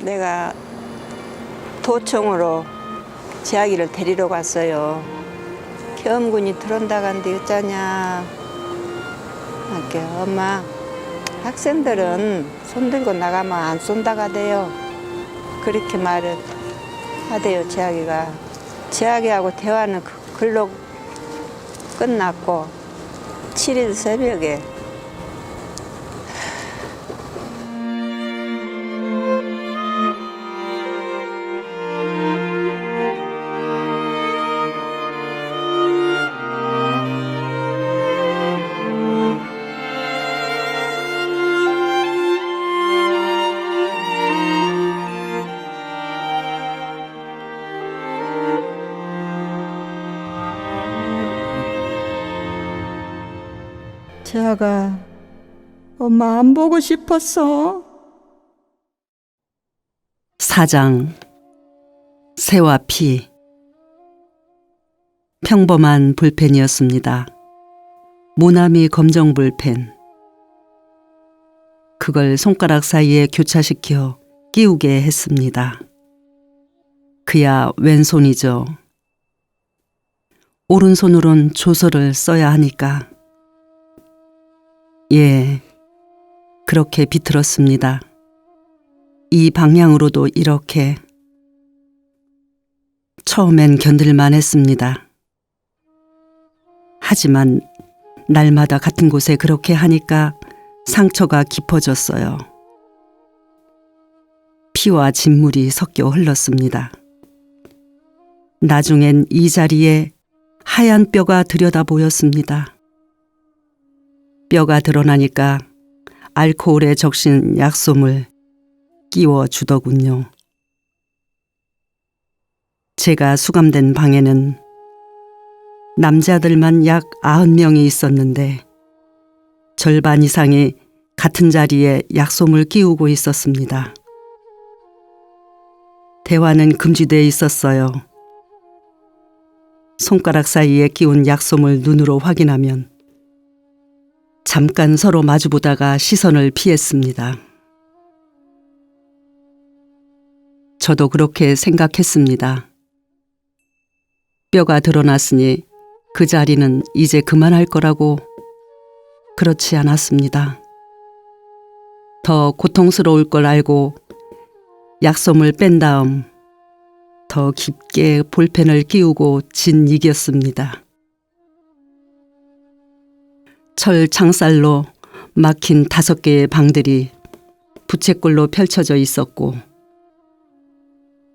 내가 도청으로 재학이를 데리러 갔어요. 계엄군이 들어온다 간데 어쩌냐. 이렇게 엄마 학생들은 손 들고 나가면 안 쏜다고 하대요. 그렇게 말을 하대요. 재학이가. 재학이하고 대화는 글로 끝났고 7일 새벽에 재학아, 엄마 안 보고 싶었어. 사장, 새와 피. 평범한 볼펜이었습니다. 모나미 검정 볼펜. 그걸 손가락 사이에 교차시켜 끼우게 했습니다. 그야 왼손이죠. 오른손으론 조서를 써야 하니까. 예, 그렇게 비틀었습니다. 이 방향으로도 이렇게. 처음엔 견딜만 했습니다. 하지만 날마다 같은 곳에 그렇게 하니까 상처가 깊어졌어요. 피와 진물이 섞여 흘렀습니다. 나중엔 이 자리에 하얀 뼈가 들여다 보였습니다. 뼈가 드러나니까 알코올에 적신 약솜을 끼워주더군요. 제가 수감된 방에는 남자들만 약 90명이 있었는데 절반 이상이 같은 자리에 약솜을 끼우고 있었습니다. 대화는 금지되어 있었어요. 손가락 사이에 끼운 약솜을 눈으로 확인하면 잠깐 서로 마주보다가 시선을 피했습니다. 저도 그렇게 생각했습니다. 뼈가 드러났으니 그 자리는 이제 그만할 거라고. 그렇지 않았습니다. 더 고통스러울 걸 알고 약솜을 뺀 다음 더 깊게 볼펜을 끼우고 진이겼습니다. 철 창살로 막힌 5개의 방들이 부채꼴로 펼쳐져 있었고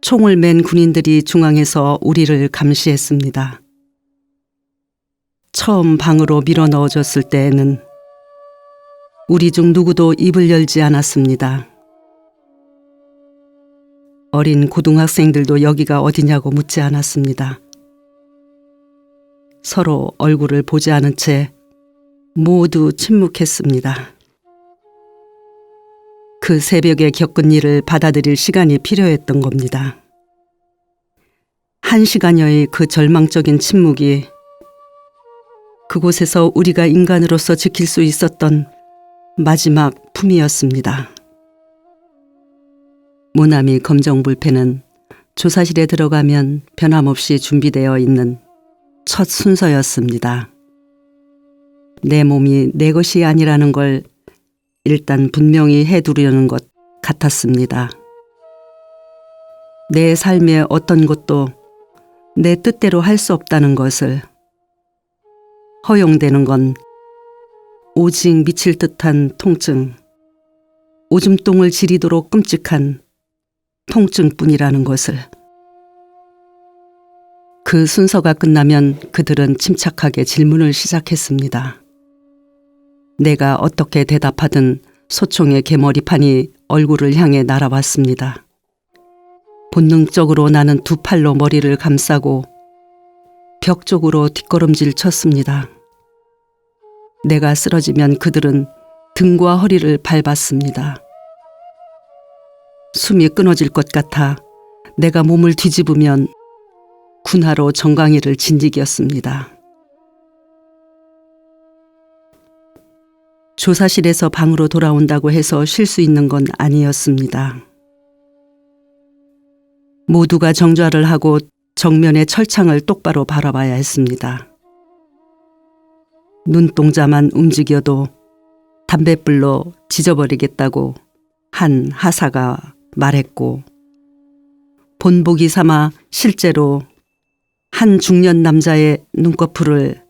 총을 맨 군인들이 중앙에서 우리를 감시했습니다. 처음 방으로 밀어 넣어줬을 때에는 우리 중 누구도 입을 열지 않았습니다. 어린 고등학생들도 여기가 어디냐고 묻지 않았습니다. 서로 얼굴을 보지 않은 채 모두 침묵했습니다. 그 새벽에 겪은 일을 받아들일 시간이 필요했던 겁니다. 1시간여의 그 절망적인 침묵이 그곳에서 우리가 인간으로서 지킬 수 있었던 마지막 품이었습니다. 모나미 검정 볼펜은 조사실에 들어가면 변함없이 준비되어 있는 첫 순서였습니다. 내 몸이 내 것이 아니라는 걸 일단 분명히 해두려는 것 같았습니다. 내 삶의 어떤 것도 내 뜻대로 할 수 없다는 것을, 허용되는 건 오직 미칠 듯한 통증, 오줌똥을 지리도록 끔찍한 통증뿐이라는 것을. 그 순서가 끝나면 그들은 침착하게 질문을 시작했습니다. 내가 어떻게 대답하든 소총의 개머리판이 얼굴을 향해 날아왔습니다. 본능적으로 나는 2팔로 머리를 감싸고 벽 쪽으로 뒷걸음질 쳤습니다. 내가 쓰러지면 그들은 등과 허리를 밟았습니다. 숨이 끊어질 것 같아 내가 몸을 뒤집으면 군화로 정강이를 진직이었습니다. 조사실에서 방으로 돌아온다고 해서 쉴 수 있는 건 아니었습니다. 모두가 정좌를 하고 정면의 철창을 똑바로 바라봐야 했습니다. 눈동자만 움직여도 담뱃불로 지져버리겠다고 한 하사가 말했고, 본보기 삼아 실제로 한 중년 남자의 눈꺼풀을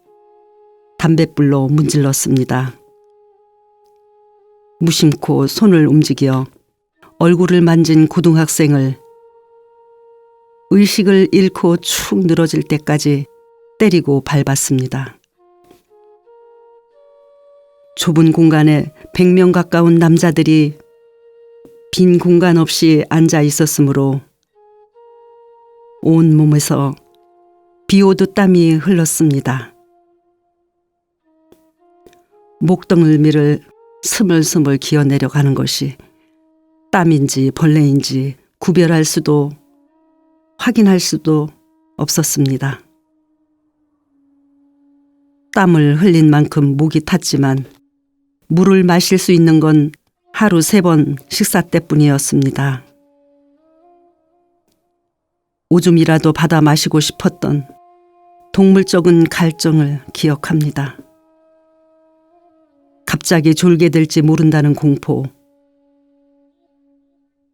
담뱃불로 문질렀습니다. 무심코 손을 움직여 얼굴을 만진 고등학생을 의식을 잃고 축 늘어질 때까지 때리고 밟았습니다. 좁은 공간에 100명 가까운 남자들이 빈 공간 없이 앉아 있었으므로 온 몸에서 비 오듯 땀이 흘렀습니다. 목덜미를 스물스물 기어내려 가는 것이 땀인지 벌레인지 구별할 수도 확인할 수도 없었습니다. 땀을 흘린 만큼 목이 탔지만 물을 마실 수 있는 건 하루 3번 식사 때뿐이었습니다. 오줌이라도 받아 마시고 싶었던 동물적인 갈증을 기억합니다. 갑자기 졸게 될지 모른다는 공포.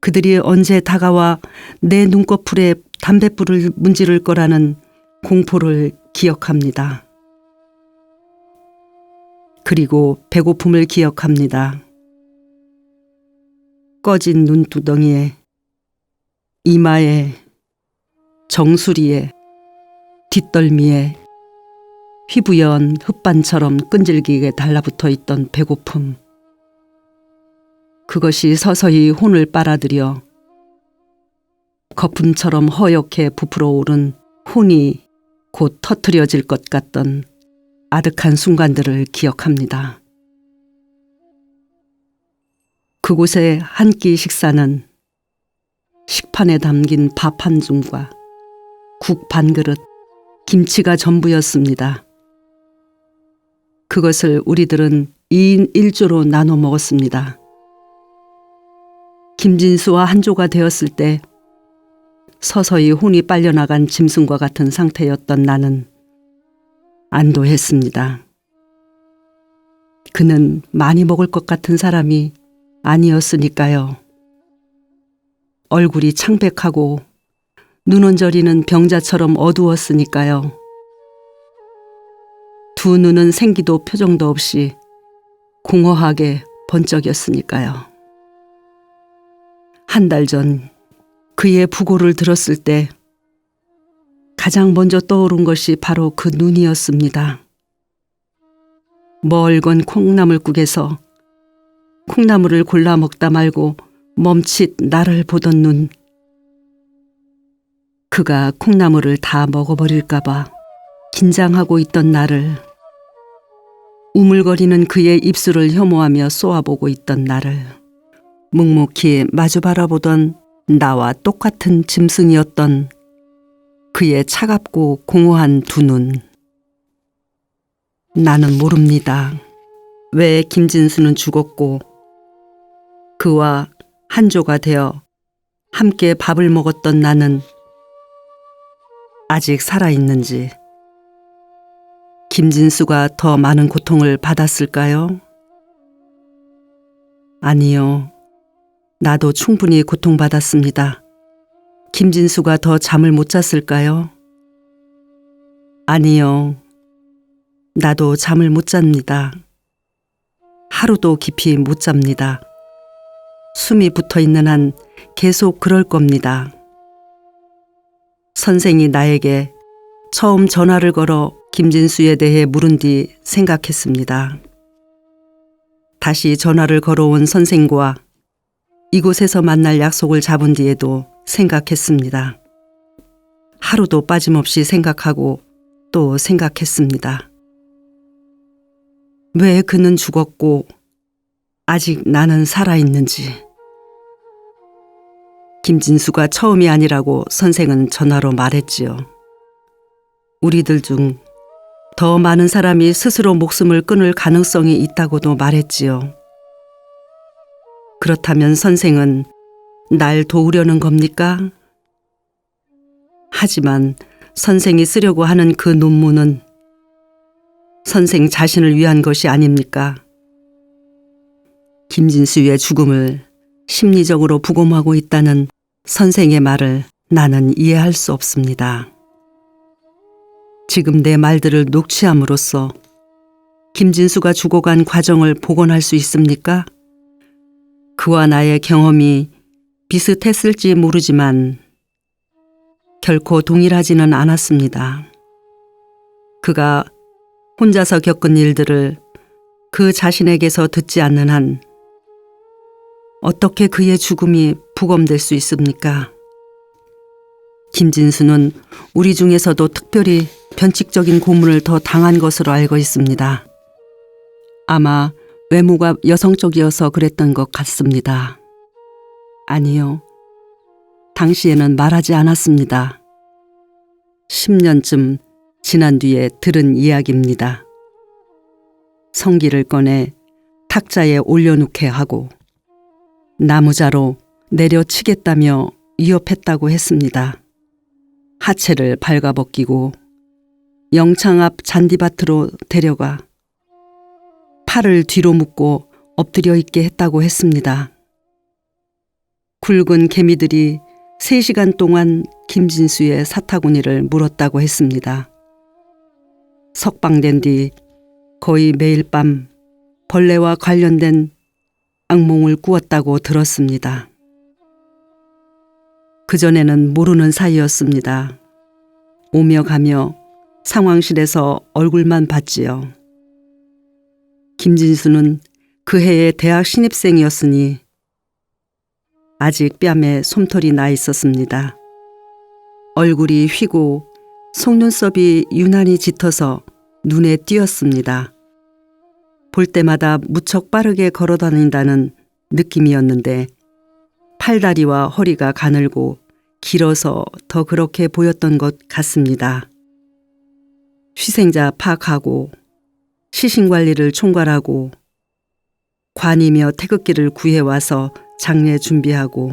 그들이 언제 다가와 내 눈꺼풀에 담뱃불을 문지를 거라는 공포를 기억합니다. 그리고 배고픔을 기억합니다. 꺼진 눈두덩이에, 이마에, 정수리에, 뒷덜미에 휘부연 흙반처럼 끈질기게 달라붙어 있던 배고픔. 그것이 서서히 혼을 빨아들여 거품처럼 허옇게 부풀어 오른 혼이 곧 터트려질 것 같던 아득한 순간들을 기억합니다. 그곳의 한 끼 식사는 식판에 담긴 밥 한 줌과 국 반 그릇, 김치가 전부였습니다. 그것을 우리들은 2인 1조로 나눠 먹었습니다. 김진수와 한조가 되었을 때 서서히 혼이 빨려나간 짐승과 같은 상태였던 나는 안도했습니다. 그는 많이 먹을 것 같은 사람이 아니었으니까요. 얼굴이 창백하고 눈언저리는 병자처럼 어두웠으니까요. 두 눈은 생기도 표정도 없이 공허하게 번쩍였으니까요. 한 달 전 그의 부고를 들었을 때 가장 먼저 떠오른 것이 바로 그 눈이었습니다. 멀건 콩나물국에서 콩나물을 골라 먹다 말고 멈칫 나를 보던 눈. 그가 콩나물을 다 먹어버릴까봐 긴장하고 있던 나를, 우물거리는 그의 입술을 혐오하며 쏘아보고 있던 나를, 묵묵히 마주 바라보던 나와 똑같은 짐승이었던 그의 차갑고 공허한 두 눈. 나는 모릅니다. 왜 김진수는 죽었고 그와 한조가 되어 함께 밥을 먹었던 나는 아직 살아있는지, 김진수가 더 많은 고통을 받았을까요? 아니요. 나도 충분히 고통받았습니다. 김진수가 더 잠을 못 잤을까요? 아니요. 나도 잠을 못 잡니다. 하루도 깊이 못 잡니다. 숨이 붙어 있는 한 계속 그럴 겁니다. 선생이 나에게 처음 전화를 걸어 김진수에 대해 물은 뒤 생각했습니다. 다시 전화를 걸어온 선생과 이곳에서 만날 약속을 잡은 뒤에도 생각했습니다. 하루도 빠짐없이 생각하고 또 생각했습니다. 왜 그는 죽었고 아직 나는 살아있는지. 김진수가 처음이 아니라고 선생은 전화로 말했지요. 우리들 중 더 많은 사람이 스스로 목숨을 끊을 가능성이 있다고도 말했지요. 그렇다면 선생은 날 도우려는 겁니까? 하지만 선생이 쓰려고 하는 그 논문은 선생 자신을 위한 것이 아닙니까? 김진수의 죽음을 심리적으로 부검하고 있다는 선생의 말을 나는 이해할 수 없습니다. 지금 내 말들을 녹취함으로써 김진수가 죽어간 과정을 복원할 수 있습니까? 그와 나의 경험이 비슷했을지 모르지만 결코 동일하지는 않았습니다. 그가 혼자서 겪은 일들을 그 자신에게서 듣지 않는 한 어떻게 그의 죽음이 부검될 수 있습니까? 김진수는 우리 중에서도 특별히 변칙적인 고문을 더 당한 것으로 알고 있습니다. 아마 외모가 여성적이어서 그랬던 것 같습니다. 아니요. 당시에는 말하지 않았습니다. 10년쯤 지난 뒤에 들은 이야기입니다. 성기를 꺼내 탁자에 올려놓게 하고 나무자로 내려치겠다며 위협했다고 했습니다. 하체를 발가벗기고 영창 앞 잔디밭으로 데려가 팔을 뒤로 묶고 엎드려 있게 했다고 했습니다. 굵은 개미들이 3시간 동안 김진수의 사타구니를 물었다고 했습니다. 석방된 뒤 거의 매일 밤 벌레와 관련된 악몽을 꾸었다고 들었습니다. 그전에는 모르는 사이였습니다. 오며 가며 상황실에서 얼굴만 봤지요. 김진수는 그 해의 대학 신입생이었으니 아직 뺨에 솜털이 나 있었습니다. 얼굴이 휘고 속눈썹이 유난히 짙어서 눈에 띄었습니다. 볼 때마다 무척 빠르게 걸어 다닌다는 느낌이었는데 팔다리와 허리가 가늘고 길어서 더 그렇게 보였던 것 같습니다. 희생자 파악하고 시신관리를 총괄하고 관이며 태극기를 구해와서 장례 준비하고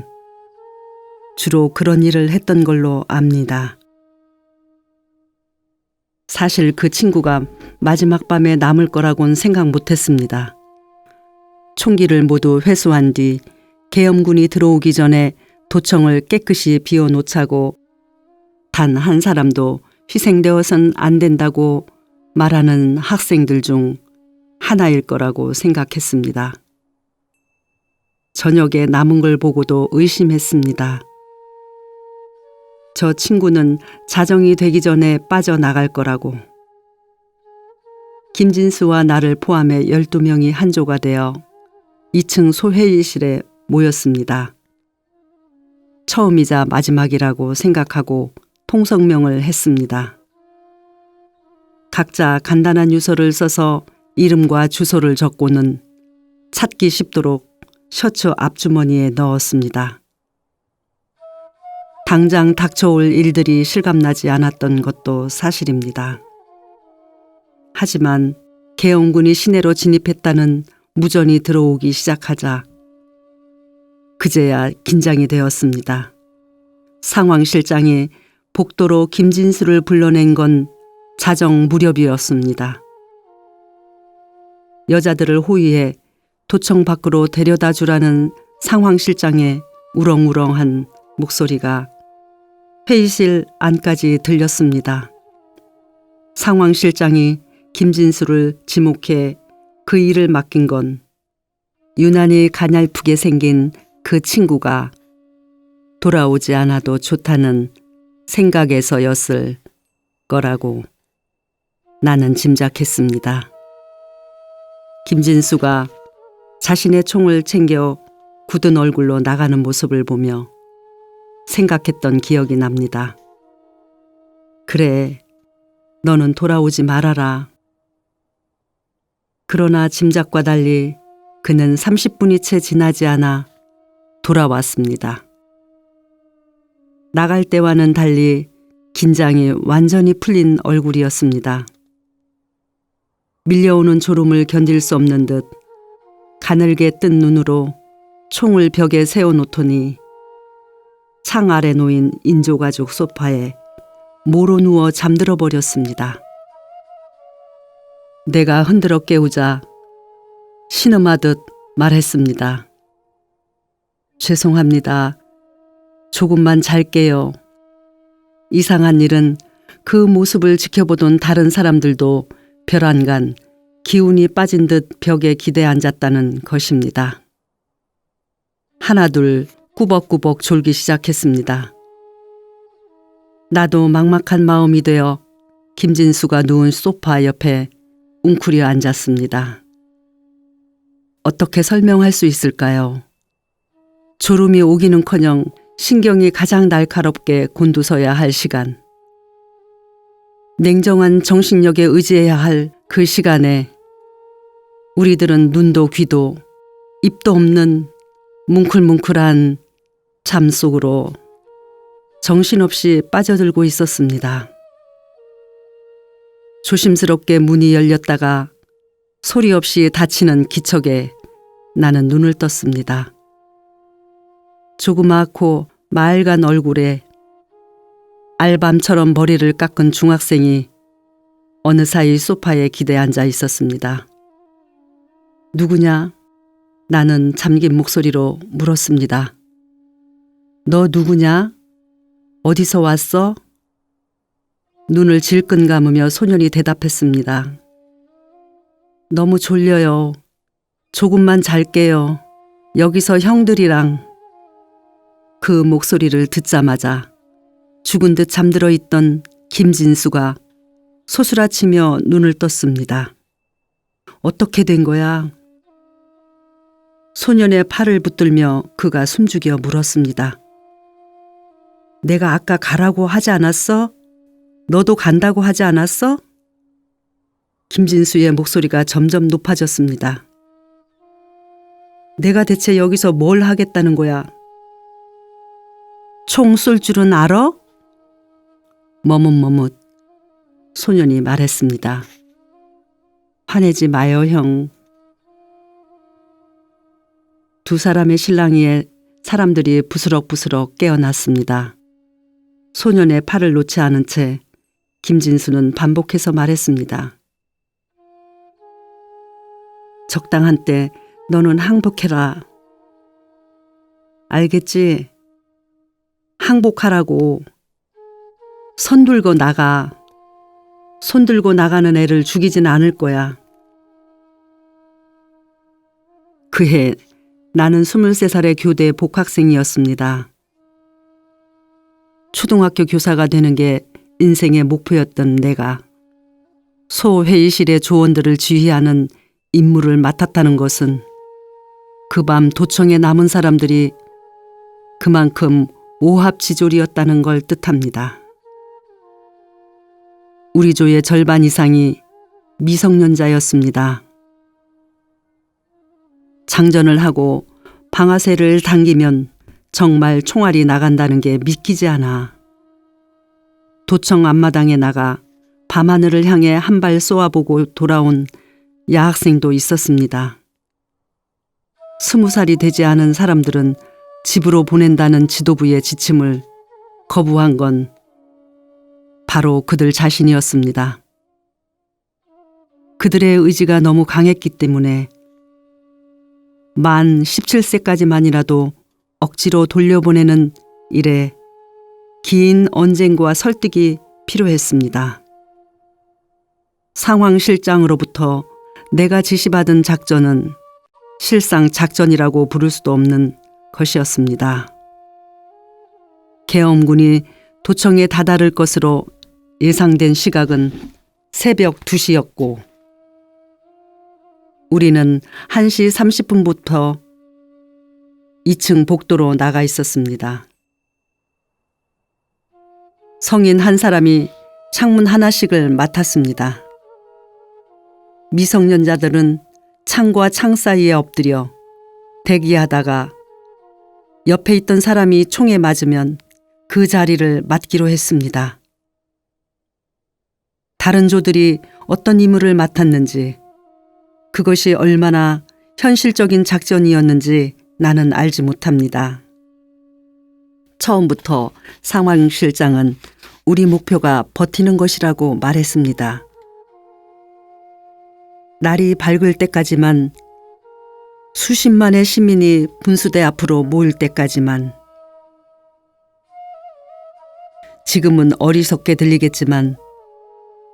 주로 그런 일을 했던 걸로 압니다. 사실 그 친구가 마지막 밤에 남을 거라고는 생각 못했습니다. 총기를 모두 회수한 뒤 계엄군이 들어오기 전에 도청을 깨끗이 비워놓자고 단 한 사람도 희생되어선 안 된다고 말하는 학생들 중 하나일 거라고 생각했습니다. 저녁에 남은 걸 보고도 의심했습니다. 저 친구는 자정이 되기 전에 빠져나갈 거라고. 김진수와 나를 포함해 12명이 한조가 되어 2층 소회의실에 모였습니다. 처음이자 마지막이라고 생각하고 통성명을 했습니다. 각자 간단한 유서를 써서 이름과 주소를 적고는 찾기 쉽도록 셔츠 앞주머니에 넣었습니다. 당장 닥쳐올 일들이 실감나지 않았던 것도 사실입니다. 하지만 계엄군이 시내로 진입했다는 무전이 들어오기 시작하자 그제야 긴장이 되었습니다. 상황실장이 복도로 김진수를 불러낸 건 자정 무렵이었습니다. 여자들을 호위해 도청 밖으로 데려다 주라는 상황실장의 우렁우렁한 목소리가 회의실 안까지 들렸습니다. 상황실장이 김진수를 지목해 그 일을 맡긴 건 유난히 가냘프게 생긴 그 친구가 돌아오지 않아도 좋다는 생각에서였을 거라고 나는 짐작했습니다. 김진수가 자신의 총을 챙겨 굳은 얼굴로 나가는 모습을 보며 생각했던 기억이 납니다. 그래, 너는 돌아오지 말아라. 그러나 짐작과 달리 그는 30분이 채 지나지 않아 돌아왔습니다. 나갈 때와는 달리 긴장이 완전히 풀린 얼굴이었습니다. 밀려오는 졸음을 견딜 수 없는 듯 가늘게 뜬 눈으로 총을 벽에 세워놓더니 창 아래 놓인 인조가죽 소파에 모로 누워 잠들어 버렸습니다. 내가 흔들어 깨우자 신음하듯 말했습니다. 죄송합니다. 조금만 잘게요. 이상한 일은 그 모습을 지켜보던 다른 사람들도 별안간 기운이 빠진 듯 벽에 기대 앉았다는 것입니다. 하나둘 꾸벅꾸벅 졸기 시작했습니다. 나도 막막한 마음이 되어 김진수가 누운 소파 옆에 웅크려 앉았습니다. 어떻게 설명할 수 있을까요? 졸음이 오기는커녕 신경이 가장 날카롭게 곤두서야 할 시간. 냉정한 정신력에 의지해야 할 그 시간에 우리들은 눈도 귀도 입도 없는 뭉클뭉클한 잠 속으로 정신없이 빠져들고 있었습니다. 조심스럽게 문이 열렸다가 소리 없이 닫히는 기척에 나는 눈을 떴습니다. 조그맣고 마을간 얼굴에 알밤처럼 머리를 깎은 중학생이 어느 사이 소파에 기대 앉아 있었습니다. 누구냐? 나는 잠긴 목소리로 물었습니다. 너 누구냐? 어디서 왔어? 눈을 질끈 감으며 소년이 대답했습니다. 너무 졸려요. 조금만 잘게요. 여기서 형들이랑. 그 목소리를 듣자마자 죽은 듯 잠들어 있던 김진수가 소스라치며 눈을 떴습니다. 어떻게 된 거야? 소년의 팔을 붙들며 그가 숨죽여 물었습니다. 내가 아까 가라고 하지 않았어? 너도 간다고 하지 않았어? 김진수의 목소리가 점점 높아졌습니다. 내가 대체 여기서 뭘 하겠다는 거야? 총 쏠 줄은 알아? 머뭇머뭇 소년이 말했습니다. 화내지 마요, 형. 두 사람의 실랑이에 사람들이 부스럭부스럭 깨어났습니다. 소년의 팔을 놓지 않은 채 김진수는 반복해서 말했습니다. 적당한 때 너는 항복해라. 알겠지? 항복하라고. 손 들고 나가. 손 들고 나가는 애를 죽이진 않을 거야. 그해 나는 23살의 교대 복학생이었습니다. 초등학교 교사가 되는 게 인생의 목표였던 내가 소회의실의 조원들을 지휘하는 임무를 맡았다는 것은 그 밤 도청에 남은 사람들이 그만큼 오합지졸이었다는 걸 뜻합니다. 우리 조의 절반 이상이 미성년자였습니다. 장전을 하고 방아쇠를 당기면 정말 총알이 나간다는 게 믿기지 않아. 도청 앞마당에 나가 밤하늘을 향해 한 발 쏘아보고 돌아온 야학생도 있었습니다. 20살이 되지 않은 사람들은 집으로 보낸다는 지도부의 지침을 거부한 건 바로 그들 자신이었습니다. 그들의 의지가 너무 강했기 때문에 만 17세까지만이라도 억지로 돌려보내는 일에 긴 언쟁과 설득이 필요했습니다. 상황실장으로부터 내가 지시받은 작전은 실상 작전이라고 부를 수도 없는 것이었습니다. 계엄군이 도청에 다다를 것으로 예상된 시각은 새벽 2시였고 우리는 1시 30분부터 2층 복도로 나가 있었습니다. 성인 한 사람이 창문 하나씩을 맡았습니다. 미성년자들은 창과 창 사이에 엎드려 대기하다가 옆에 있던 사람이 총에 맞으면 그 자리를 맡기로 했습니다. 다른 조들이 어떤 임무를 맡았는지, 그것이 얼마나 현실적인 작전이었는지 나는 알지 못합니다. 처음부터 상황실장은 우리 목표가 버티는 것이라고 말했습니다. 날이 밝을 때까지만, 수십만의 시민이 분수대 앞으로 모일 때까지만. 지금은 어리석게 들리겠지만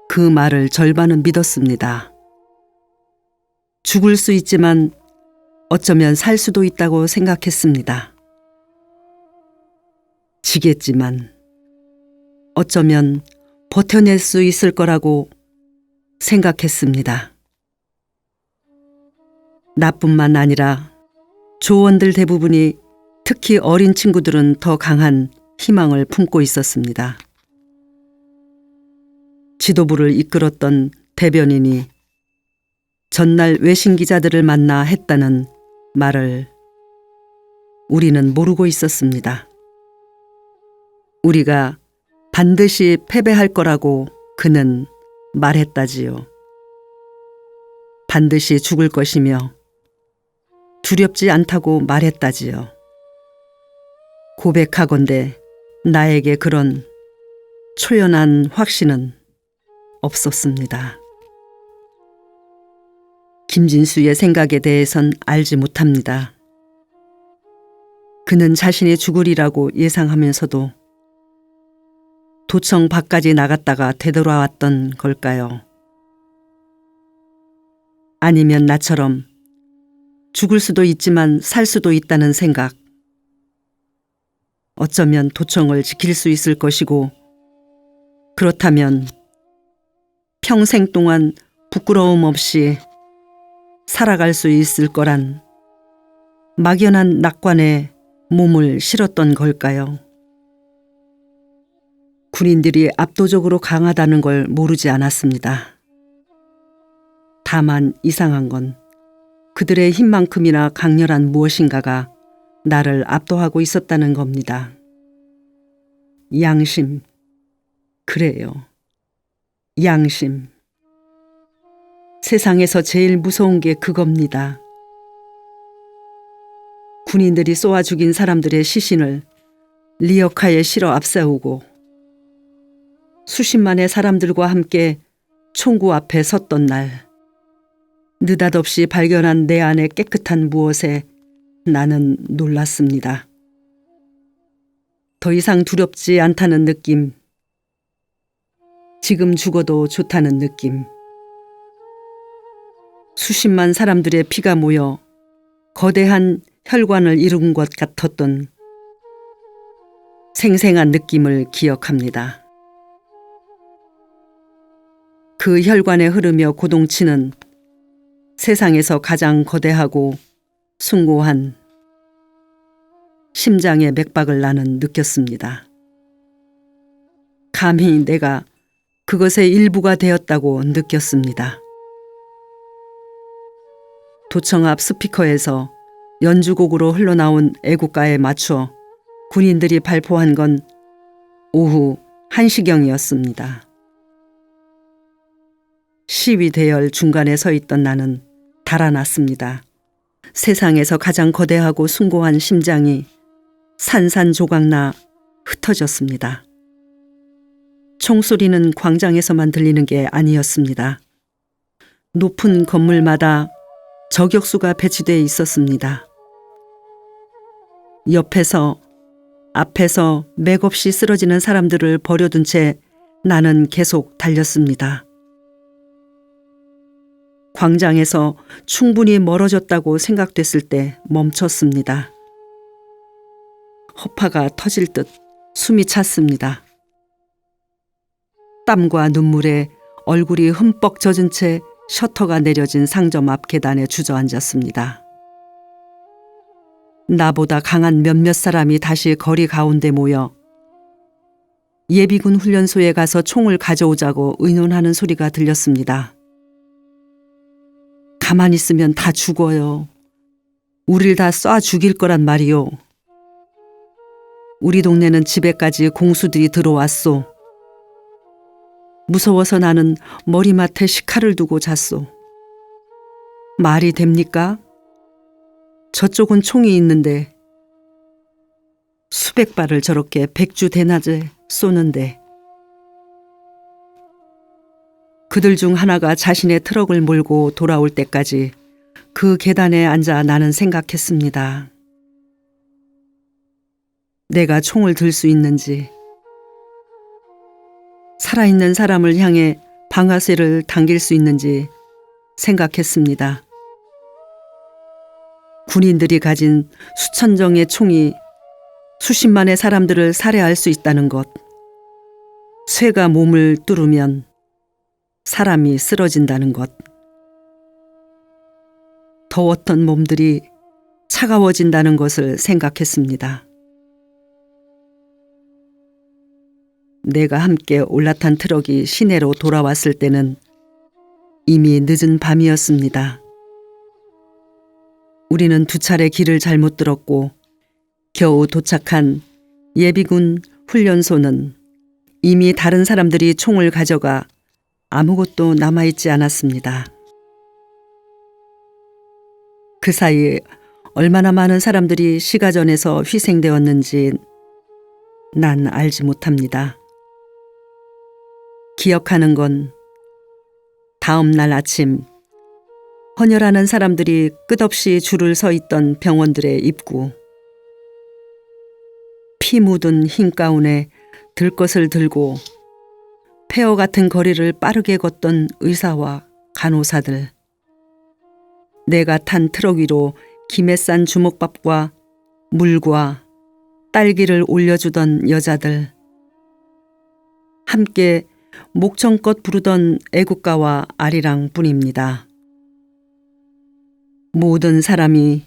그 말을 절반은 믿었습니다. 죽을 수 있지만 어쩌면 살 수도 있다고 생각했습니다. 지겠지만 어쩌면 버텨낼 수 있을 거라고 생각했습니다. 나뿐만 아니라 조원들 대부분이, 특히 어린 친구들은 더 강한 희망을 품고 있었습니다. 지도부를 이끌었던 대변인이 전날 외신 기자들을 만나 했다는 말을 우리는 모르고 있었습니다. 우리가 반드시 패배할 거라고 그는 말했다지요. 반드시 죽을 것이며 두렵지 않다고 말했다지요. 고백하건대 나에게 그런 초연한 확신은 없었습니다. 김진수의 생각에 대해선 알지 못합니다. 그는 자신이 죽으리라고 예상하면서도 도청 밖까지 나갔다가 되돌아왔던 걸까요? 아니면 나처럼 죽을 수도 있지만 살 수도 있다는 생각, 어쩌면 도청을 지킬 수 있을 것이고, 그렇다면 평생 동안 부끄러움 없이 살아갈 수 있을 거란 막연한 낙관에 몸을 실었던 걸까요? 군인들이 압도적으로 강하다는 걸 모르지 않았습니다. 다만 이상한 건 그들의 힘만큼이나 강렬한 무엇인가가 나를 압도하고 있었다는 겁니다. 양심, 그래요. 양심. 세상에서 제일 무서운 게 그겁니다. 군인들이 쏘아 죽인 사람들의 시신을 리어카에 실어 앞세우고 수십만의 사람들과 함께 총구 앞에 섰던 날, 느닷없이 발견한 내 안의 깨끗한 무엇에 나는 놀랐습니다. 더 이상 두렵지 않다는 느낌, 지금 죽어도 좋다는 느낌. 수십만 사람들의 피가 모여 거대한 혈관을 이룬 것 같았던 생생한 느낌을 기억합니다. 그 혈관에 흐르며 고동치는 세상에서 가장 거대하고 숭고한 심장의 맥박을 나는 느꼈습니다. 감히 내가 그것의 일부가 되었다고 느꼈습니다. 도청 앞 스피커에서 연주곡으로 흘러나온 애국가에 맞춰 군인들이 발포한 건 오후 1시경이었습니다. 시위 대열 중간에 서 있던 나는 달아났습니다. 세상에서 가장 거대하고 숭고한 심장이 산산조각나 흩어졌습니다. 총소리는 광장에서만 들리는 게 아니었습니다. 높은 건물마다 저격수가 배치되어 있었습니다. 옆에서, 앞에서 맥없이 쓰러지는 사람들을 버려둔 채 나는 계속 달렸습니다. 광장에서 충분히 멀어졌다고 생각됐을 때 멈췄습니다. 허파가 터질 듯 숨이 찼습니다. 땀과 눈물에 얼굴이 흠뻑 젖은 채 셔터가 내려진 상점 앞 계단에 주저앉았습니다. 나보다 강한 몇몇 사람이 다시 거리 가운데 모여 예비군 훈련소에 가서 총을 가져오자고 의논하는 소리가 들렸습니다. 가만히 있으면 다 죽어요. 우릴 다 쏴 죽일 거란 말이요. 우리 동네는 집에까지 공수들이 들어왔소. 무서워서 나는 머리맡에 식칼을 두고 잤소. 말이 됩니까? 저쪽은 총이 있는데 수백 발을 저렇게 백주 대낮에 쏘는데 그들 중 하나가 자신의 트럭을 몰고 돌아올 때까지 그 계단에 앉아 나는 생각했습니다. 내가 총을 들 수 있는지, 살아있는 사람을 향해 방아쇠를 당길 수 있는지 생각했습니다. 군인들이 가진 수천 정의 총이 수십만의 사람들을 살해할 수 있다는 것, 쇠가 몸을 뚫으면 사람이 쓰러진다는 것, 더웠던 몸들이 차가워진다는 것을 생각했습니다. 내가 함께 올라탄 트럭이 시내로 돌아왔을 때는 이미 늦은 밤이었습니다. 우리는 두 차례 길을 잘못 들었고 겨우 도착한 예비군 훈련소는 이미 다른 사람들이 총을 가져가 아무것도 남아있지 않았습니다. 그 사이 얼마나 많은 사람들이 시가전에서 희생되었는지 난 알지 못합니다. 기억하는 건 다음 날 아침 헌혈하는 사람들이 끝없이 줄을 서 있던 병원들의 입구, 피 묻은 흰 가운에 들것을 들고 폐허 같은 거리를 빠르게 걷던 의사와 간호사들, 내가 탄 트럭 위로 김에 싼 주먹밥과 물과 딸기를 올려주던 여자들, 함께 목청껏 부르던 애국가와 아리랑 뿐입니다. 모든 사람이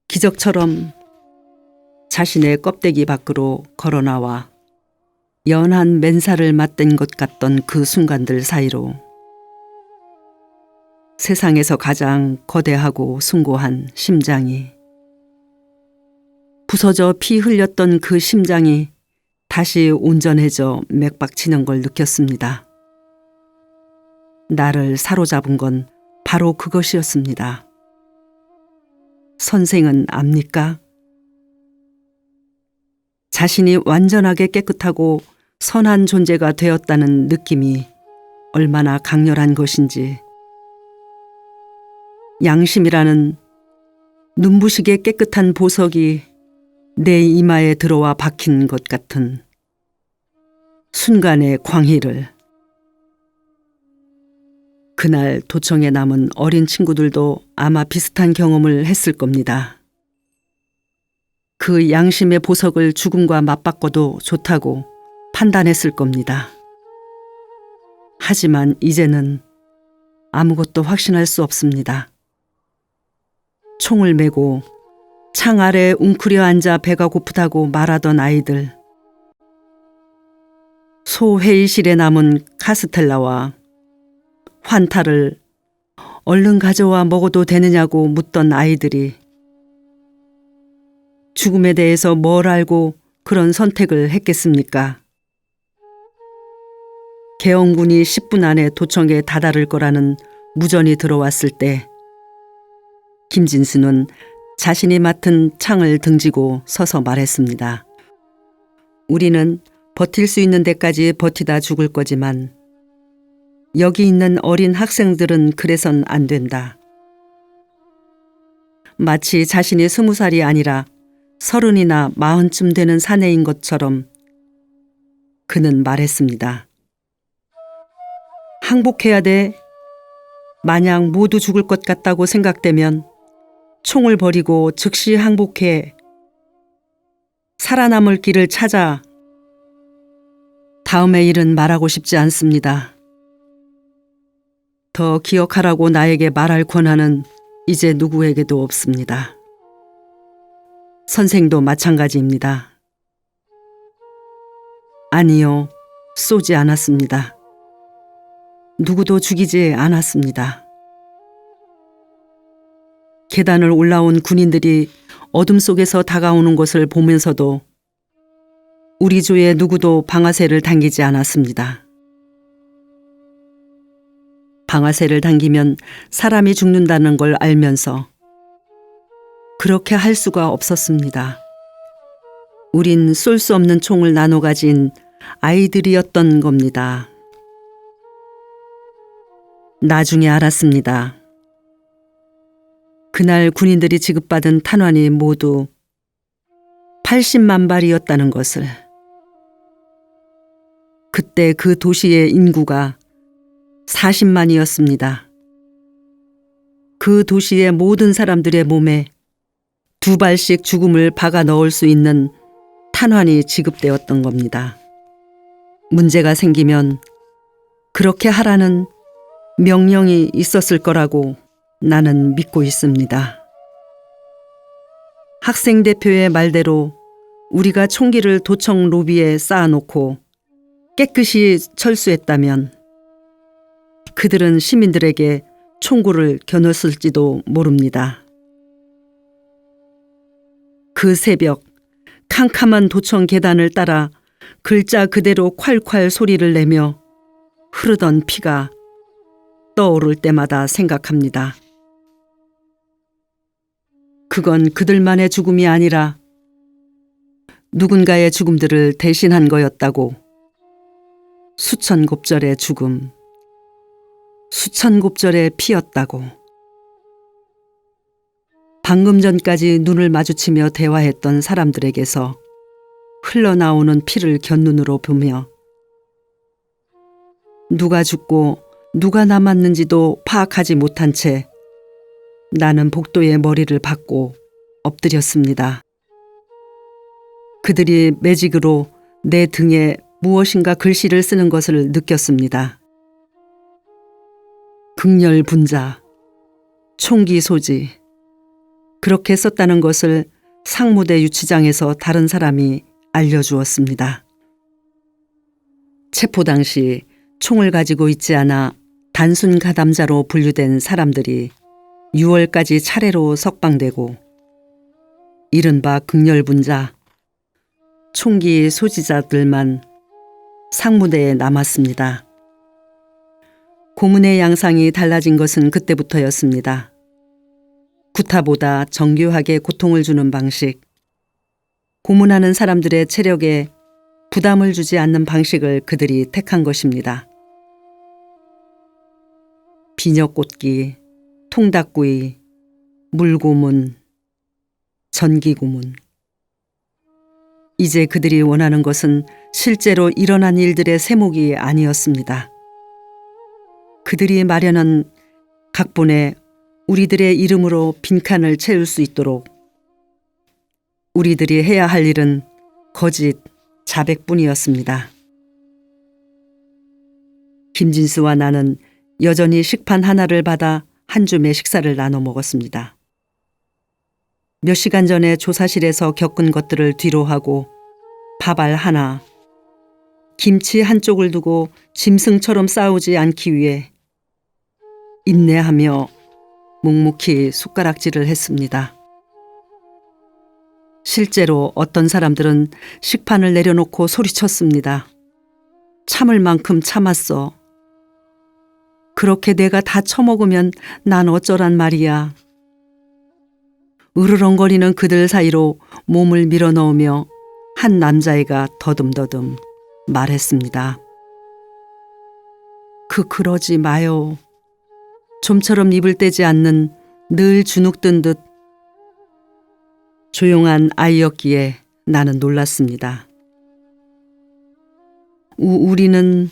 기적처럼 자신의 껍데기 밖으로 걸어나와 연한 맨살을 맞댄 것 같던 그 순간들 사이로 세상에서 가장 거대하고 숭고한 심장이, 부서져 피 흘렸던 그 심장이 다시 온전해져 맥박치는 걸 느꼈습니다. 나를 사로잡은 건 바로 그것이었습니다. 선생은 압니까? 자신이 완전하게 깨끗하고 선한 존재가 되었다는 느낌이 얼마나 강렬한 것인지, 양심이라는 눈부시게 깨끗한 보석이 내 이마에 들어와 박힌 것 같은 순간의 광희를, 그날 도청에 남은 어린 친구들도 아마 비슷한 경험을 했을 겁니다. 그 양심의 보석을 죽음과 맞바꿔도 좋다고 판단했을 겁니다. 하지만 이제는 아무것도 확신할 수 없습니다. 총을 메고 창 아래 웅크려 앉아 배가 고프다고 말하던 아이들, 소회의실에 남은 카스텔라와 환타를 얼른 가져와 먹어도 되느냐고 묻던 아이들이 죽음에 대해서 뭘 알고 그런 선택을 했겠습니까? 계엄군이 10분 안에 도청에 다다를 거라는 무전이 들어왔을 때 김진수는 자신이 맡은 창을 등지고 서서 말했습니다. 우리는 버틸 수 있는 데까지 버티다 죽을 거지만 여기 있는 어린 학생들은 그래선 안 된다. 마치 자신이 20살이 아니라 30이나 40쯤 되는 사내인 것처럼 그는 말했습니다. 항복해야 돼. 만약 모두 죽을 것 같다고 생각되면 총을 버리고 즉시 항복해. 살아남을 길을 찾아. 다음의 일은 말하고 싶지 않습니다. 더 기억하라고 나에게 말할 권한은 이제 누구에게도 없습니다. 선생도 마찬가지입니다. 아니요, 쏘지 않았습니다. 누구도 죽이지 않았습니다. 계단을 올라온 군인들이 어둠 속에서 다가오는 것을 보면서도 우리 조의 누구도 방아쇠를 당기지 않았습니다. 방아쇠를 당기면 사람이 죽는다는 걸 알면서 그렇게 할 수가 없었습니다. 우린 쏠 수 없는 총을 나눠 가진 아이들이었던 겁니다. 나중에 알았습니다. 그날 군인들이 지급받은 탄환이 모두 80만 발이었다는 것을. 그때 그 도시의 인구가 40만이었습니다. 그 도시의 모든 사람들의 몸에 2발씩 죽음을 박아 넣을 수 있는 탄환이 지급되었던 겁니다. 문제가 생기면 그렇게 하라는 명령이 있었을 거라고 나는 믿고 있습니다. 학생 대표의 말대로 우리가 총기를 도청 로비에 쌓아놓고 깨끗이 철수했다면 그들은 시민들에게 총구를 겨눴을지도 모릅니다. 그 새벽 캄캄한 도청 계단을 따라 글자 그대로 콸콸 소리를 내며 흐르던 피가 떠오를 때마다 생각합니다. 그건 그들만의 죽음이 아니라 누군가의 죽음들을 대신한 거였다고. 수천 곱절의 죽음, 수천 곱절의 피였다고. 방금 전까지 눈을 마주치며 대화했던 사람들에게서 흘러나오는 피를 곁눈으로 보며 누가 죽고 누가 남았는지도 파악하지 못한 채 나는 복도에 머리를 박고 엎드렸습니다. 그들이 매직으로 내 등에 무엇인가 글씨를 쓰는 것을 느꼈습니다. 극렬분자, 총기 소지, 그렇게 썼다는 것을 상무대 유치장에서 다른 사람이 알려주었습니다. 체포 당시 총을 가지고 있지 않아 단순 가담자로 분류된 사람들이 6월까지 차례로 석방되고 이른바 극렬분자, 총기 소지자들만 상무대에 남았습니다. 고문의 양상이 달라진 것은 그때부터였습니다. 구타보다 정교하게 고통을 주는 방식, 고문하는 사람들의 체력에 부담을 주지 않는 방식을 그들이 택한 것입니다. 비녀꽂기, 통닭구이, 물고문, 전기고문. 이제 그들이 원하는 것은 실제로 일어난 일들의 세목이 아니었습니다. 그들이 마련한 각본에 우리들의 이름으로 빈칸을 채울 수 있도록 우리들이 해야 할 일은 거짓, 자백뿐이었습니다. 김진수와 나는 여전히 식판 하나를 받아 한 줌의 식사를 나눠 먹었습니다. 몇 시간 전에 조사실에서 겪은 것들을 뒤로하고 밥알 하나, 김치 한쪽을 두고 짐승처럼 싸우지 않기 위해 인내하며 묵묵히 숟가락질을 했습니다. 실제로 어떤 사람들은 식판을 내려놓고 소리쳤습니다. 참을 만큼 참았어. 그렇게 내가 다 처먹으면 난 어쩌란 말이야. 으르렁거리는 그들 사이로 몸을 밀어넣으며 한 남자애가 더듬더듬 말했습니다. 그러지 마요. 좀처럼 입을 떼지 않는 늘 주눅든 듯 조용한 아이였기에 나는 놀랐습니다. 우리는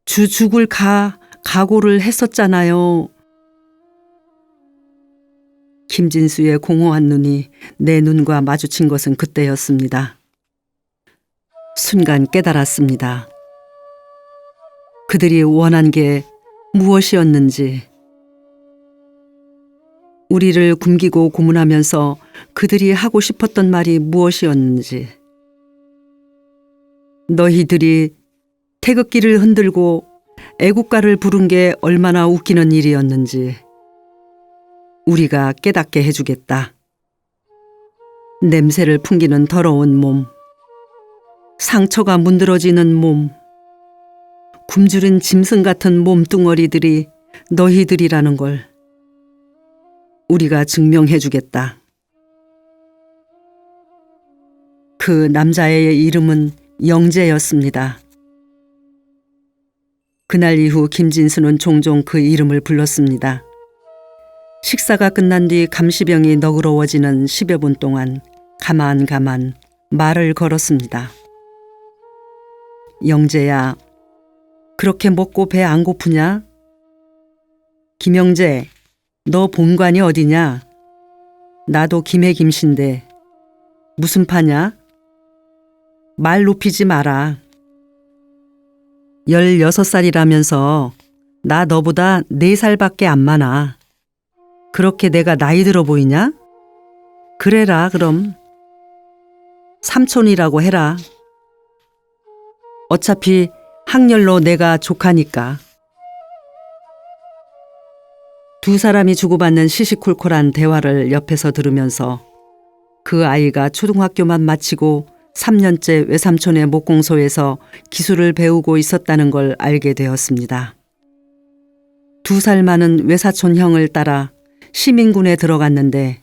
죽을 각오를 했었잖아요. 김진수의 공허한 눈이 내 눈과 마주친 것은 그때였습니다. 순간 깨달았습니다. 그들이 원한 게 무엇이었는지, 우리를 굶기고 고문하면서 그들이 하고 싶었던 말이 무엇이었는지, 너희들이 태극기를 흔들고 애국가를 부른 게 얼마나 웃기는 일이었는지 우리가 깨닫게 해주겠다. 냄새를 풍기는 더러운 몸, 상처가 문드러지는 몸, 굶주린 짐승 같은 몸뚱어리들이 너희들이라는 걸 우리가 증명해 주겠다. 그 남자애의 이름은 영재였습니다. 그날 이후 김진수는 종종 그 이름을 불렀습니다. 식사가 끝난 뒤 감시병이 너그러워지는 10여 분 동안 가만 말을 걸었습니다. 영재야, 그렇게 먹고 배 안 고프냐? 김영재, 너 본관이 어디냐? 나도 김해 김씨인데 무슨 파냐? 말 높이지 마라. 16살이라면서 나 너보다 4살밖에 안 많아. 그렇게 내가 나이 들어 보이냐? 그래라 그럼. 삼촌이라고 해라. 어차피 학렬로 내가 조카니까. 두 사람이 주고받는 시시콜콜한 대화를 옆에서 들으면서 그 아이가 초등학교만 마치고 3년째 외삼촌의 목공소에서 기술을 배우고 있었다는 걸 알게 되었습니다. 2살 많은 외사촌 형을 따라 시민군에 들어갔는데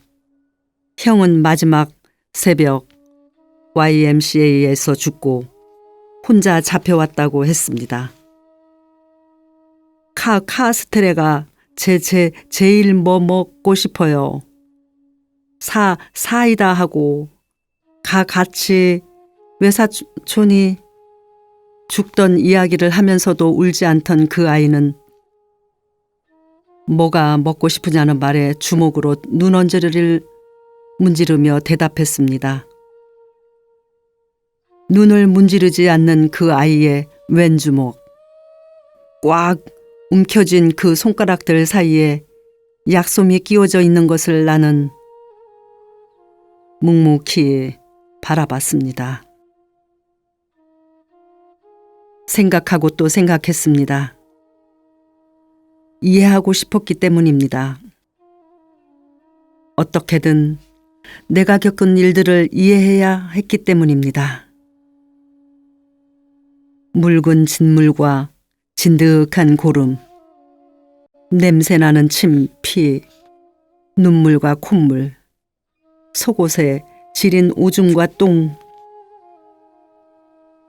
형은 마지막 새벽 YMCA에서 죽고 혼자 잡혀왔다고 했습니다. 카스테레가 제일 뭐 먹고 싶어요. 사이다 하고 같이 외사촌이 죽던 이야기를 하면서도 울지 않던 그 아이는 뭐가 먹고 싶으냐는 말에 주먹으로 눈 언저리를 문지르며 대답했습니다. 눈을 문지르지 않는 그 아이의 왼 주먹, 꽉 움켜쥔 그 손가락들 사이에 약솜이 끼워져 있는 것을 나는 묵묵히 바라봤습니다. 생각하고 또 생각했습니다. 이해하고 싶었기 때문입니다. 어떻게든 내가 겪은 일들을 이해해야 했기 때문입니다. 묽은 진물과 진득한 고름, 냄새나는 침, 피, 눈물과 콧물, 속옷에 지린 오줌과 똥,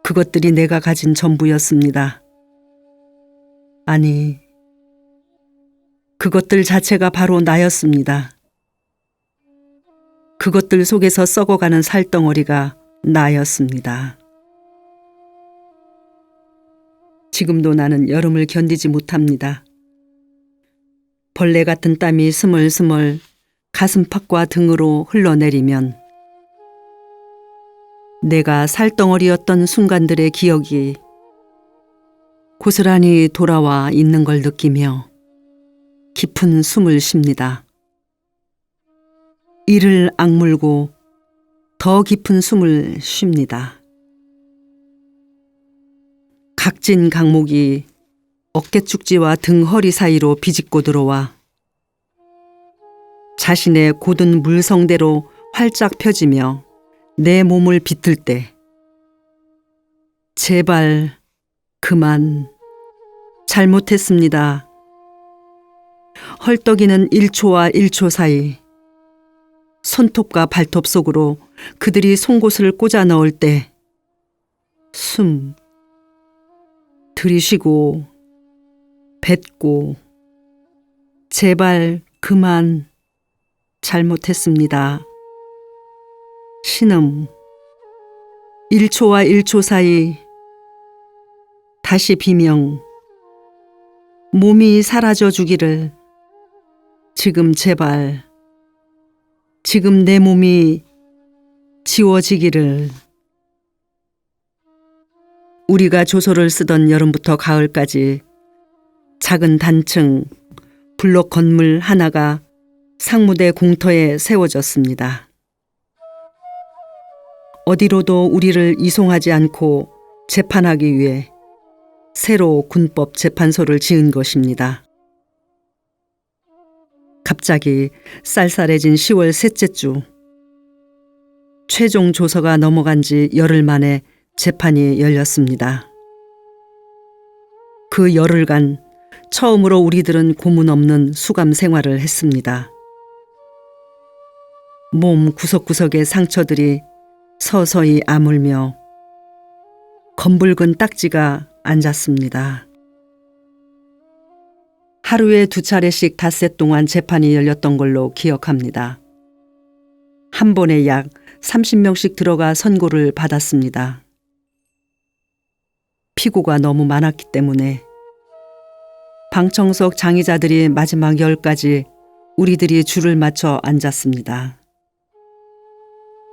그것들이 내가 가진 전부였습니다. 아니, 그것들 자체가 바로 나였습니다. 그것들 속에서 썩어가는 살덩어리가 나였습니다. 지금도 나는 여름을 견디지 못합니다. 벌레 같은 땀이 스멀스멀 가슴팍과 등으로 흘러내리면 내가 살덩어리였던 순간들의 기억이 고스란히 돌아와 있는 걸 느끼며 깊은 숨을 쉽니다. 이를 악물고 더 깊은 숨을 쉽니다. 각진 강목이 어깨축지와 등 허리 사이로 비집고 들어와 자신의 곧은 물성대로 활짝 펴지며 내 몸을 비틀 때 제발 그만, 잘못했습니다. 헐떡이는 1초와 1초 사이 손톱과 발톱 속으로 그들이 송곳을 꽂아 넣을 때 숨 들이쉬고 뱉고 제발 그만, 잘못했습니다. 신음 1초와 1초 사이 다시 비명, 몸이 사라져 주기를. 지금 제발, 지금 내 몸이 지워지기를. 우리가 조소를 쓰던 여름부터 가을까지 작은 단층 블록 건물 하나가 상무대 공터에 세워졌습니다. 어디로도 우리를 이송하지 않고 재판하기 위해 새로 군법 재판소를 지은 것입니다. 갑자기 쌀쌀해진 10월 셋째 주, 최종 조서가 넘어간 지 열흘 만에 재판이 열렸습니다. 그 열흘간 처음으로 우리들은 고문 없는 수감 생활을 했습니다. 몸 구석구석의 상처들이 서서히 아물며 검붉은 딱지가 앉았습니다. 하루에 2차례씩 닷새 동안 재판이 열렸던 걸로 기억합니다. 한 번에 약 30명씩 들어가 선고를 받았습니다. 피고가 너무 많았기 때문에 방청석 장의자들이 마지막 10까지 우리들이 줄을 맞춰 앉았습니다.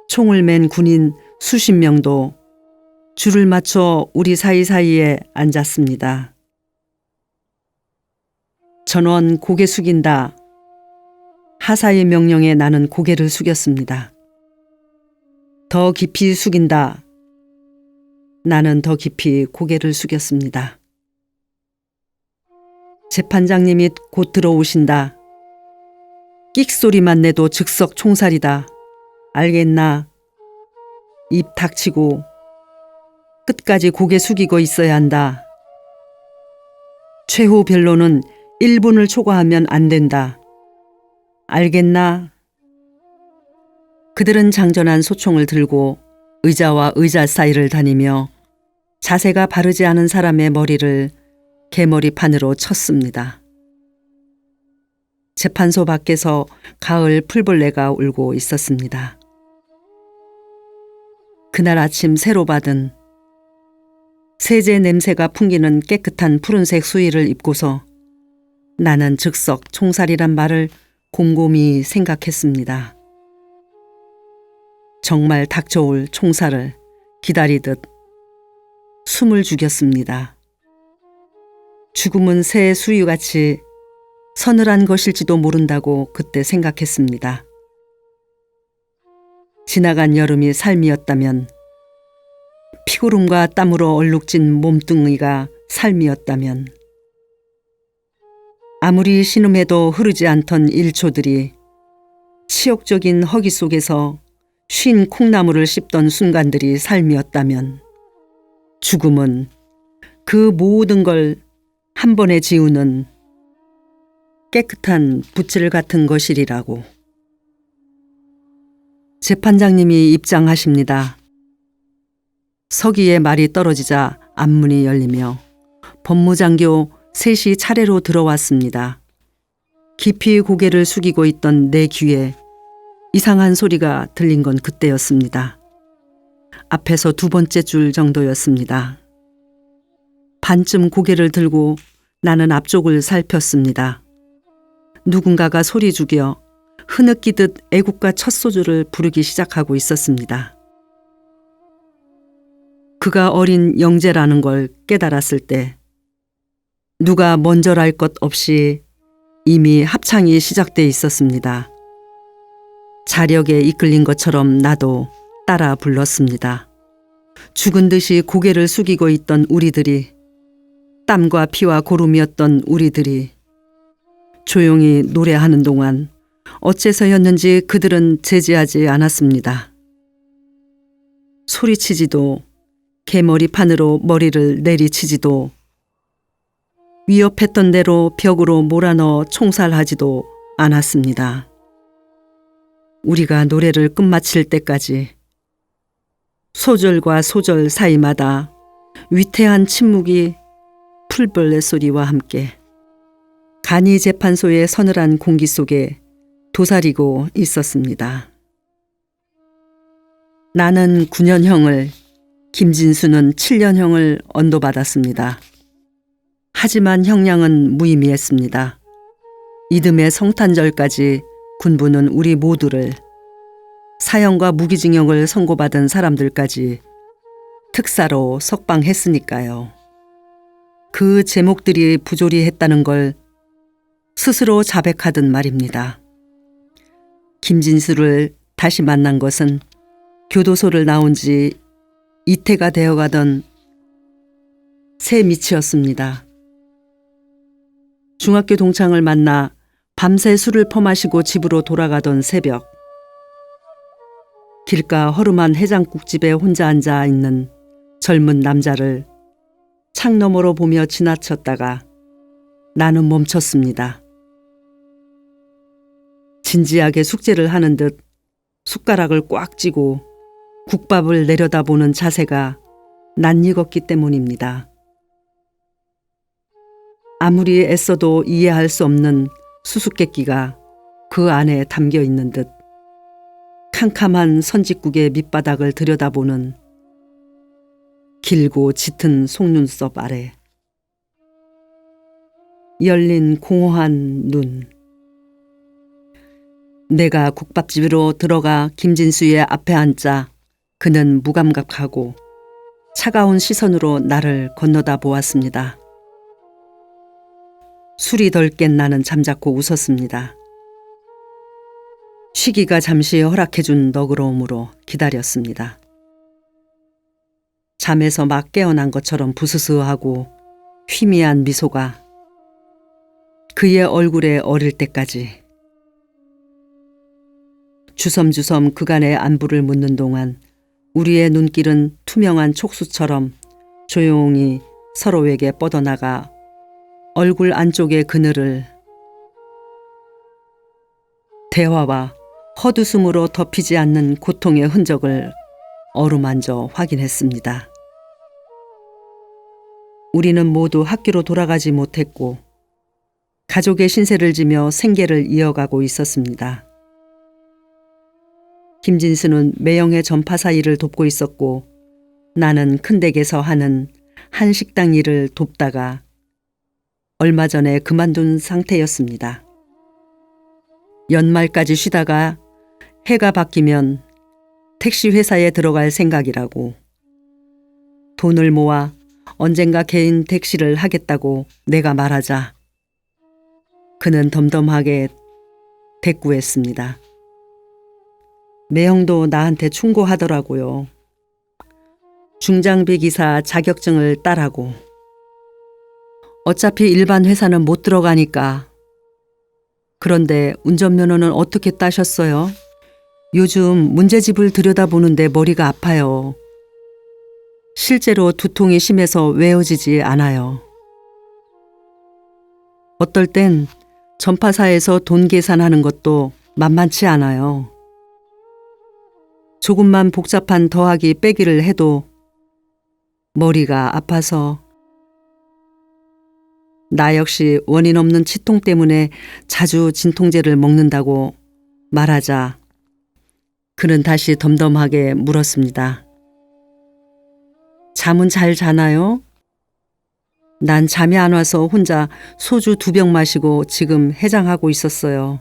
총을 맨 군인 수십 명도 줄을 맞춰 우리 사이사이에 앉았습니다. 전원 고개 숙인다. 하사의 명령에 나는 고개를 숙였습니다. 더 깊이 숙인다. 나는 더 깊이 고개를 숙였습니다. 재판장님이 곧 들어오신다. 끽소리만 내도 즉석 총살이다. 알겠나? 입 닥치고 끝까지 고개 숙이고 있어야 한다. 최후 변론은 1분을 초과하면 안 된다. 알겠나? 그들은 장전한 소총을 들고 의자와 의자 사이를 다니며 자세가 바르지 않은 사람의 머리를 개머리판으로 쳤습니다. 재판소 밖에서 가을 풀벌레가 울고 있었습니다. 그날 아침 새로 받은 세제 냄새가 풍기는 깨끗한 푸른색 수의를 입고서 나는 즉석 총살이란 말을 곰곰이 생각했습니다. 정말 닥쳐올 총살을 기다리듯 숨을 죽였습니다. 죽음은 새 수유같이 서늘한 것일지도 모른다고 그때 생각했습니다. 지나간 여름이 삶이었다면, 피고름과 땀으로 얼룩진 몸뚱이가 삶이었다면, 아무리 신음해도 흐르지 않던 일초들이 치욕적인 허기 속에서 쉰 콩나물을 씹던 순간들이 삶이었다면, 죽음은 그 모든 걸 한 번에 지우는 깨끗한 붓질 같은 것이리라고. 재판장님이 입장하십니다. 서기의 말이 떨어지자 앞문이 열리며 법무장교 셋이 차례로 들어왔습니다. 깊이 고개를 숙이고 있던 내 귀에 이상한 소리가 들린 건 그때였습니다. 앞에서 2번째 줄 정도였습니다. 반쯤 고개를 들고 나는 앞쪽을 살폈습니다. 누군가가 소리 죽여 흐느끼듯 애국가 첫 소주를 부르기 시작하고 있었습니다. 그가 어린 영재라는 걸 깨달았을 때 누가 먼저랄 것 없이 이미 합창이 시작돼 있었습니다. 자력에 이끌린 것처럼 나도 따라 불렀습니다. 죽은 듯이 고개를 숙이고 있던 우리들이, 땀과 피와 고름이었던 우리들이 조용히 노래하는 동안 어째서였는지 그들은 제지하지 않았습니다. 소리치지도, 개머리판으로 머리를 내리치지도, 위협했던 대로 벽으로 몰아넣어 총살하지도 않았습니다. 우리가 노래를 끝마칠 때까지 소절과 소절 사이마다 위태한 침묵이 풀벌레 소리와 함께 간이 재판소의 서늘한 공기 속에 도사리고 있었습니다. 나는 9년형을, 김진수는 7년형을 언도받았습니다. 하지만 형량은 무의미했습니다. 이듬해 성탄절까지 군부는 우리 모두를, 사형과 무기징역을 선고받은 사람들까지 특사로 석방했으니까요. 그 제목들이 부조리 했다는 걸 스스로 자백하듯 말입니다. 김진수를 다시 만난 것은 교도소를 나온 지 이태가 되어가던 새 밑이었습니다. 중학교 동창을 만나 밤새 술을 퍼마시고 집으로 돌아가던 새벽, 길가 허름한 해장국집에 혼자 앉아 있는 젊은 남자를 창 너머로 보며 지나쳤다가 나는 멈췄습니다. 진지하게 숙제를 하는 듯 숟가락을 꽉 쥐고 국밥을 내려다보는 자세가 낯익었기 때문입니다. 아무리 애써도 이해할 수 없는 수수께끼가 그 안에 담겨 있는 듯 캄캄한 선짓국의 밑바닥을 들여다보는 길고 짙은 속눈썹 아래 열린 공허한 눈. 내가 국밥집으로 들어가 김진수의 앞에 앉자 그는 무감각하고 차가운 시선으로 나를 건너다 보았습니다. 술이 덜 깬 나는 잠자코 웃었습니다. 쉬기가 잠시 허락해준 너그러움으로 기다렸습니다. 잠에서 막 깨어난 것처럼 부스스하고 희미한 미소가 그의 얼굴에 어릴 때까지 주섬주섬 그간의 안부를 묻는 동안 우리의 눈길은 투명한 촉수처럼 조용히 서로에게 뻗어나가 얼굴 안쪽의 그늘을 대화와 헛웃음으로 덮이지 않는 고통의 흔적을 어루만져 확인했습니다. 우리는 모두 학교로 돌아가지 못했고 가족의 신세를 지며 생계를 이어가고 있었습니다. 김진수는 매형의 전파사 일을 돕고 있었고 나는 큰 댁에서 하는 한식당 일을 돕다가 얼마 전에 그만둔 상태였습니다. 연말까지 쉬다가 해가 바뀌면 택시 회사에 들어갈 생각이라고 돈을 모아 언젠가 개인 택시를 하겠다고 내가 말하자 그는 덤덤하게 대꾸했습니다. 매형도 나한테 충고하더라고요. 중장비 기사 자격증을 따라고. 어차피 일반 회사는 못 들어가니까. 그런데 운전면허는 어떻게 따셨어요? 요즘 문제집을 들여다보는데 머리가 아파요. 실제로 두통이 심해서 외워지지 않아요. 어떨 땐 전파사에서 돈 계산하는 것도 만만치 않아요. 조금만 복잡한 더하기 빼기를 해도 머리가 아파서 나 역시 원인 없는 치통 때문에 자주 진통제를 먹는다고 말하자 그는 다시 덤덤하게 물었습니다. 잠은 잘 자나요? 난 잠이 안 와서 혼자 소주 2병 마시고 지금 해장하고 있었어요.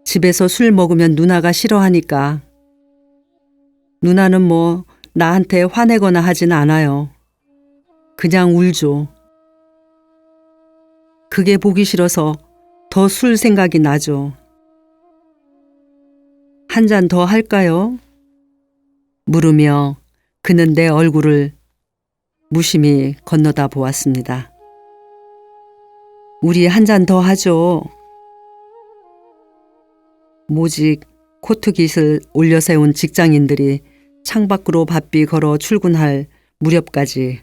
집에서 술 먹으면 누나가 싫어하니까. 누나는 뭐 나한테 화내거나 하진 않아요. 그냥 울죠. 그게 보기 싫어서 더 술 생각이 나죠. 한 잔 더 할까요? 물으며 그는 내 얼굴을 무심히 건너다 보았습니다. 우리 한 잔 더 하죠. 모직 코트깃을 올려세운 직장인들이 창밖으로 바삐 걸어 출근할 무렵까지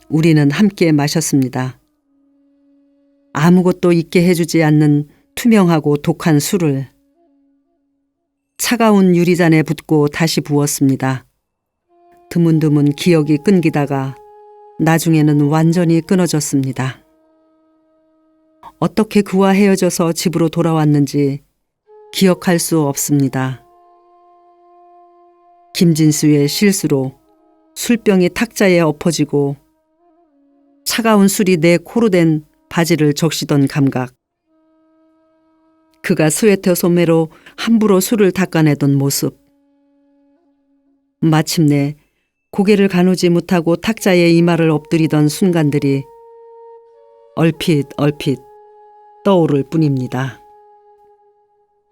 우리는 함께 마셨습니다. 아무것도 있게 해주지 않는 투명하고 독한 술을 차가운 유리잔에 붓고 다시 부었습니다. 드문드문 기억이 끊기다가 나중에는 완전히 끊어졌습니다. 어떻게 그와 헤어져서 집으로 돌아왔는지 기억할 수 없습니다. 김진수의 실수로 술병이 탁자에 엎어지고 차가운 술이 내 코로 댄 바지를 적시던 감각. 그가 스웨터 소매로 함부로 술을 닦아내던 모습. 마침내 고개를 가누지 못하고 탁자에 이마를 엎드리던 순간들이 얼핏 떠오를 뿐입니다.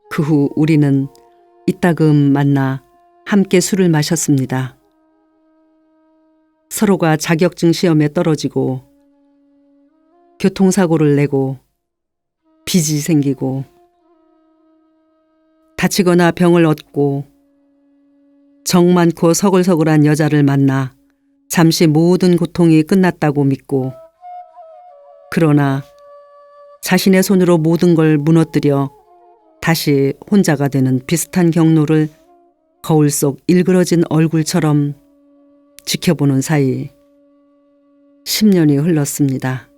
그 후 우리는 이따금 만나 함께 술을 마셨습니다. 서로가 자격증 시험에 떨어지고 교통사고를 내고 빚이 생기고 다치거나 병을 얻고 정 많고 서글서글한 여자를 만나 잠시 모든 고통이 끝났다고 믿고 그러나 자신의 손으로 모든 걸 무너뜨려 다시 혼자가 되는 비슷한 경로를 거울 속 일그러진 얼굴처럼 지켜보는 사이 10년이 흘렀습니다.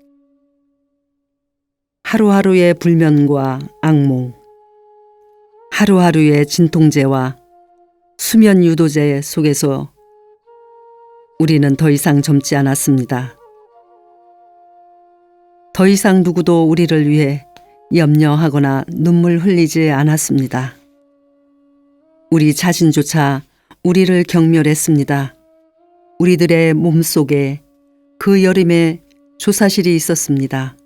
하루하루의 불면과 악몽, 하루하루의 진통제와 수면 유도제 속에서 우리는 더 이상 젊지 않았습니다. 더 이상 누구도 우리를 위해 염려하거나 눈물 흘리지 않았습니다. 우리 자신조차 우리를 경멸했습니다. 우리들의 몸속에 그 여름에 조사실이 있었습니다.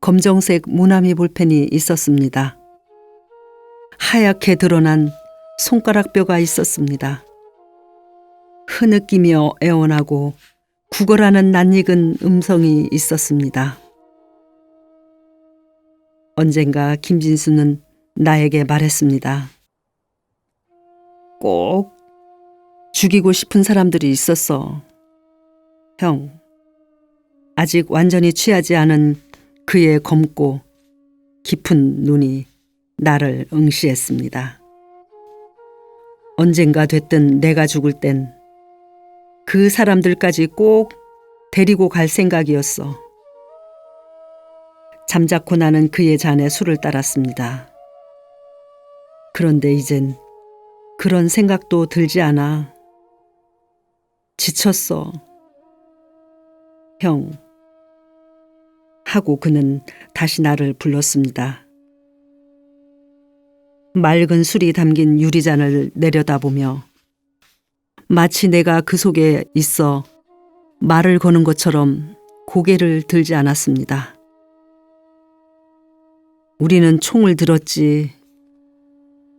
검정색 모나미 볼펜이 있었습니다. 하얗게 드러난 손가락뼈가 있었습니다. 흐느끼며 애원하고 구걸하는 낯익은 음성이 있었습니다. 언젠가 김진수는 나에게 말했습니다. 꼭 죽이고 싶은 사람들이 있었어. 형, 아직 완전히 취하지 않은 그의 검고 깊은 눈이 나를 응시했습니다. 언젠가 됐든 내가 죽을 땐 그 사람들까지 꼭 데리고 갈 생각이었어. 잠자코 나는 그의 잔에 술을 따랐습니다. 그런데 이젠 그런 생각도 들지 않아. 지쳤어. 형. 하고 그는 다시 나를 불렀습니다. 맑은 술이 담긴 유리잔을 내려다보며 마치 내가 그 속에 있어 말을 거는 것처럼 고개를 들지 않았습니다. 우리는 총을 들었지.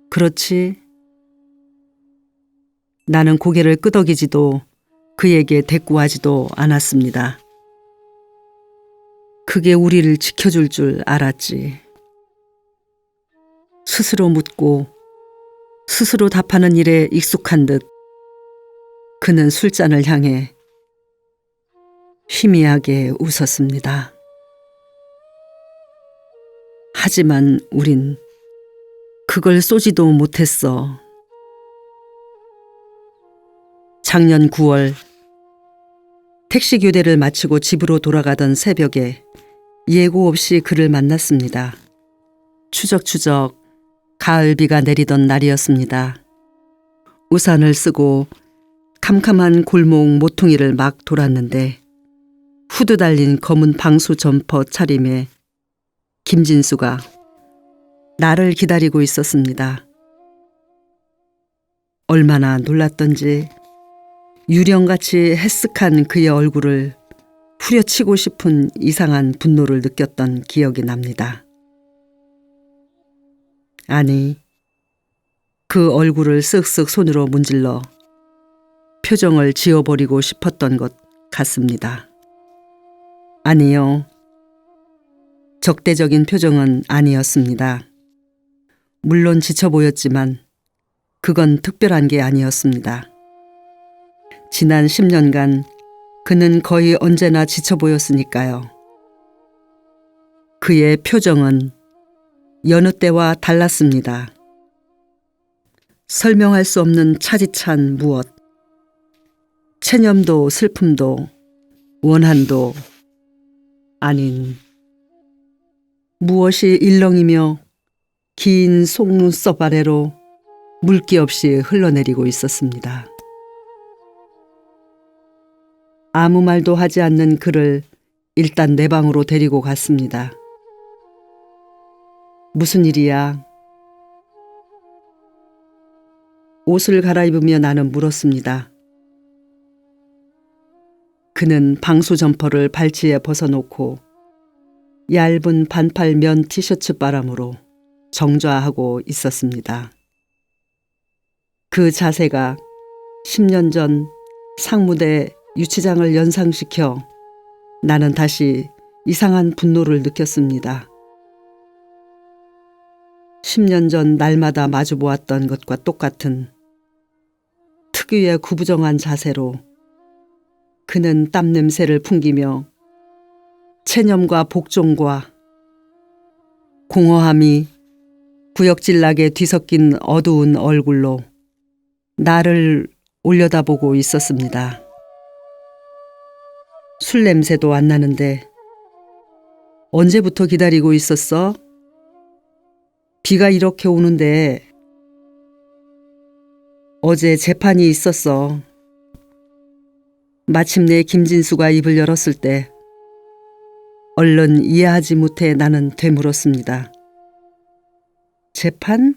그렇지? 나는 고개를 끄덕이지도 그에게 대꾸하지도 않았습니다. 그게 우리를 지켜줄 줄 알았지. 스스로 묻고 스스로 답하는 일에 익숙한 듯 그는 술잔을 향해 희미하게 웃었습니다. 하지만 우린 그걸 쏘지도 못했어. 작년 9월 택시 교대를 마치고 집으로 돌아가던 새벽에 예고 없이 그를 만났습니다. 추적추적 가을비가 내리던 날이었습니다. 우산을 쓰고 캄캄한 골목 모퉁이를 막 돌았는데 후드 달린 검은 방수 점퍼 차림에 김진수가 나를 기다리고 있었습니다. 얼마나 놀랐던지 유령같이 해쓱한 그의 얼굴을 후려치고 싶은 이상한 분노를 느꼈던 기억이 납니다. 아니, 그 얼굴을 쓱쓱 손으로 문질러 표정을 지워버리고 싶었던 것 같습니다. 아니요. 적대적인 표정은 아니었습니다. 물론 지쳐 보였지만 그건 특별한 게 아니었습니다. 지난 10년간 그는 거의 언제나 지쳐 보였으니까요. 그의 표정은 여느 때와 달랐습니다. 설명할 수 없는 차디찬 무엇, 체념도 슬픔도 원한도 아닌 무엇이 일렁이며 긴 속눈썹 아래로 물기 없이 흘러내리고 있었습니다. 아무 말도 하지 않는 그를 일단 내 방으로 데리고 갔습니다. 무슨 일이야? 옷을 갈아입으며 나는 물었습니다. 그는 방수 점퍼를 발치에 벗어놓고 얇은 반팔 면 티셔츠 바람으로 정좌하고 있었습니다. 그 자세가 10년 전 상무대 유치장을 연상시켜 나는 다시 이상한 분노를 느꼈습니다. 10년 전 날마다 마주보았던 것과 똑같은 특유의 구부정한 자세로 그는 땀 냄새를 풍기며 체념과 복종과 공허함이 구역질나게 뒤섞인 어두운 얼굴로 나를 올려다보고 있었습니다. 술 냄새도 안 나는데 언제부터 기다리고 있었어? 비가 이렇게 오는데. 어제 재판이 있었어. 마침내 김진수가 입을 열었을 때 얼른 이해하지 못해 나는 되물었습니다. 재판?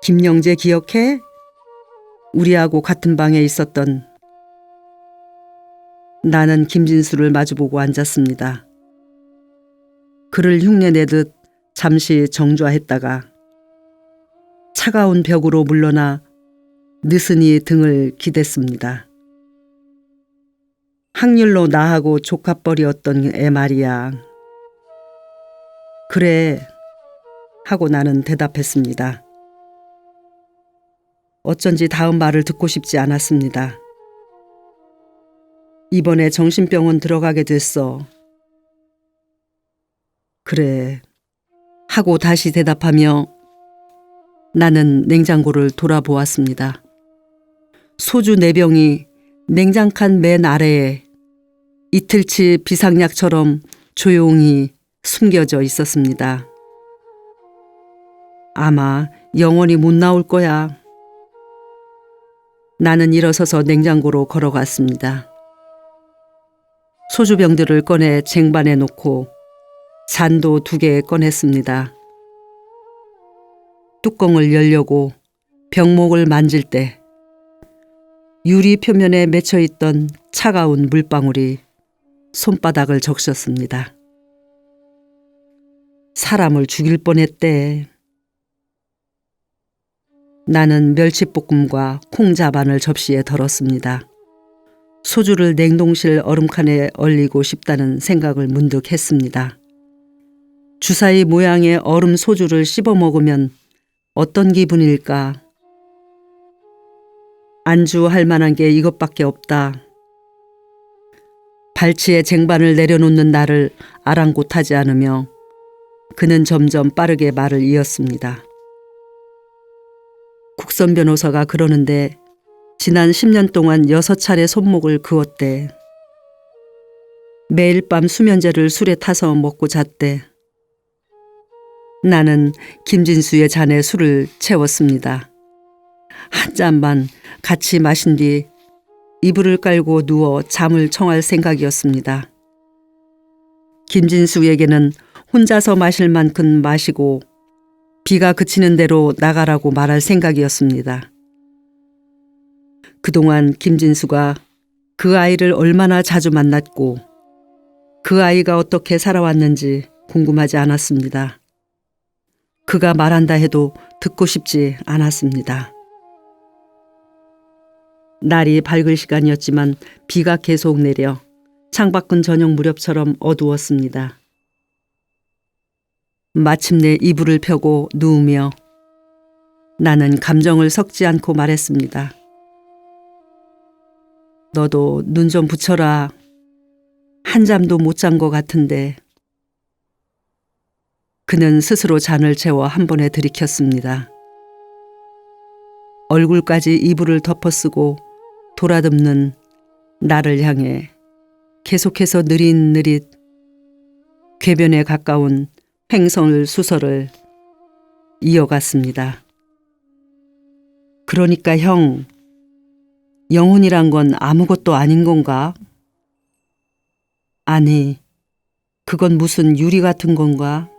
김영재 기억해? 우리하고 같은 방에 있었던. 나는 김진수를 마주보고 앉았습니다. 그를 흉내내듯 잠시 정좌했다가 차가운 벽으로 물러나 느슨히 등을 기댔습니다. 확률로 나하고 조카뻘이었던 애 말이야. 그래 하고 나는 대답했습니다. 어쩐지 다음 말을 듣고 싶지 않았습니다. 이번에 정신병원 들어가게 됐어. 그래 하고 다시 대답하며 나는 냉장고를 돌아보았습니다. 소주 4병이 냉장칸 맨 아래에 이틀치 비상약처럼 조용히 숨겨져 있었습니다. 아마 영원히 못 나올 거야. 나는 일어서서 냉장고로 걸어갔습니다. 소주병들을 꺼내 쟁반에 놓고 잔도 2개 꺼냈습니다. 뚜껑을 열려고 병목을 만질 때 유리 표면에 맺혀있던 차가운 물방울이 손바닥을 적셨습니다. 사람을 죽일 뻔했대. 나는 멸치볶음과 콩자반을 접시에 덜었습니다. 소주를 냉동실 얼음칸에 얼리고 싶다는 생각을 문득 했습니다. 주사위 모양의 얼음 소주를 씹어 먹으면 어떤 기분일까? 안주할 만한 게 이것밖에 없다. 발치에 쟁반을 내려놓는 나를 아랑곳하지 않으며 그는 점점 빠르게 말을 이었습니다. 국선 변호사가 그러는데 지난 10년 동안 6차례 손목을 그었대. 매일 밤 수면제를 술에 타서 먹고 잤대. 나는 김진수의 잔에 술을 채웠습니다. 한 잔만 같이 마신 뒤 이불을 깔고 누워 잠을 청할 생각이었습니다. 김진수에게는 혼자서 마실 만큼 마시고 비가 그치는 대로 나가라고 말할 생각이었습니다. 그동안 김진수가 그 아이를 얼마나 자주 만났고 그 아이가 어떻게 살아왔는지 궁금하지 않았습니다. 그가 말한다 해도 듣고 싶지 않았습니다. 날이 밝을 시간이었지만 비가 계속 내려 창밖은 저녁 무렵처럼 어두웠습니다. 마침내 이불을 펴고 누우며 나는 감정을 섞지 않고 말했습니다. 너도 눈 좀 붙여라. 한잠도 못 잔 것 같은데. 그는 스스로 잔을 채워 한 번에 들이켰습니다. 얼굴까지 이불을 덮어쓰고 돌아듬는 나를 향해 계속해서 느릿느릿 궤변에 가까운 횡설수설을 이어갔습니다. 그러니까 형, 영혼이란 건 아무것도 아닌 건가? 아니, 그건 무슨 유리 같은 건가?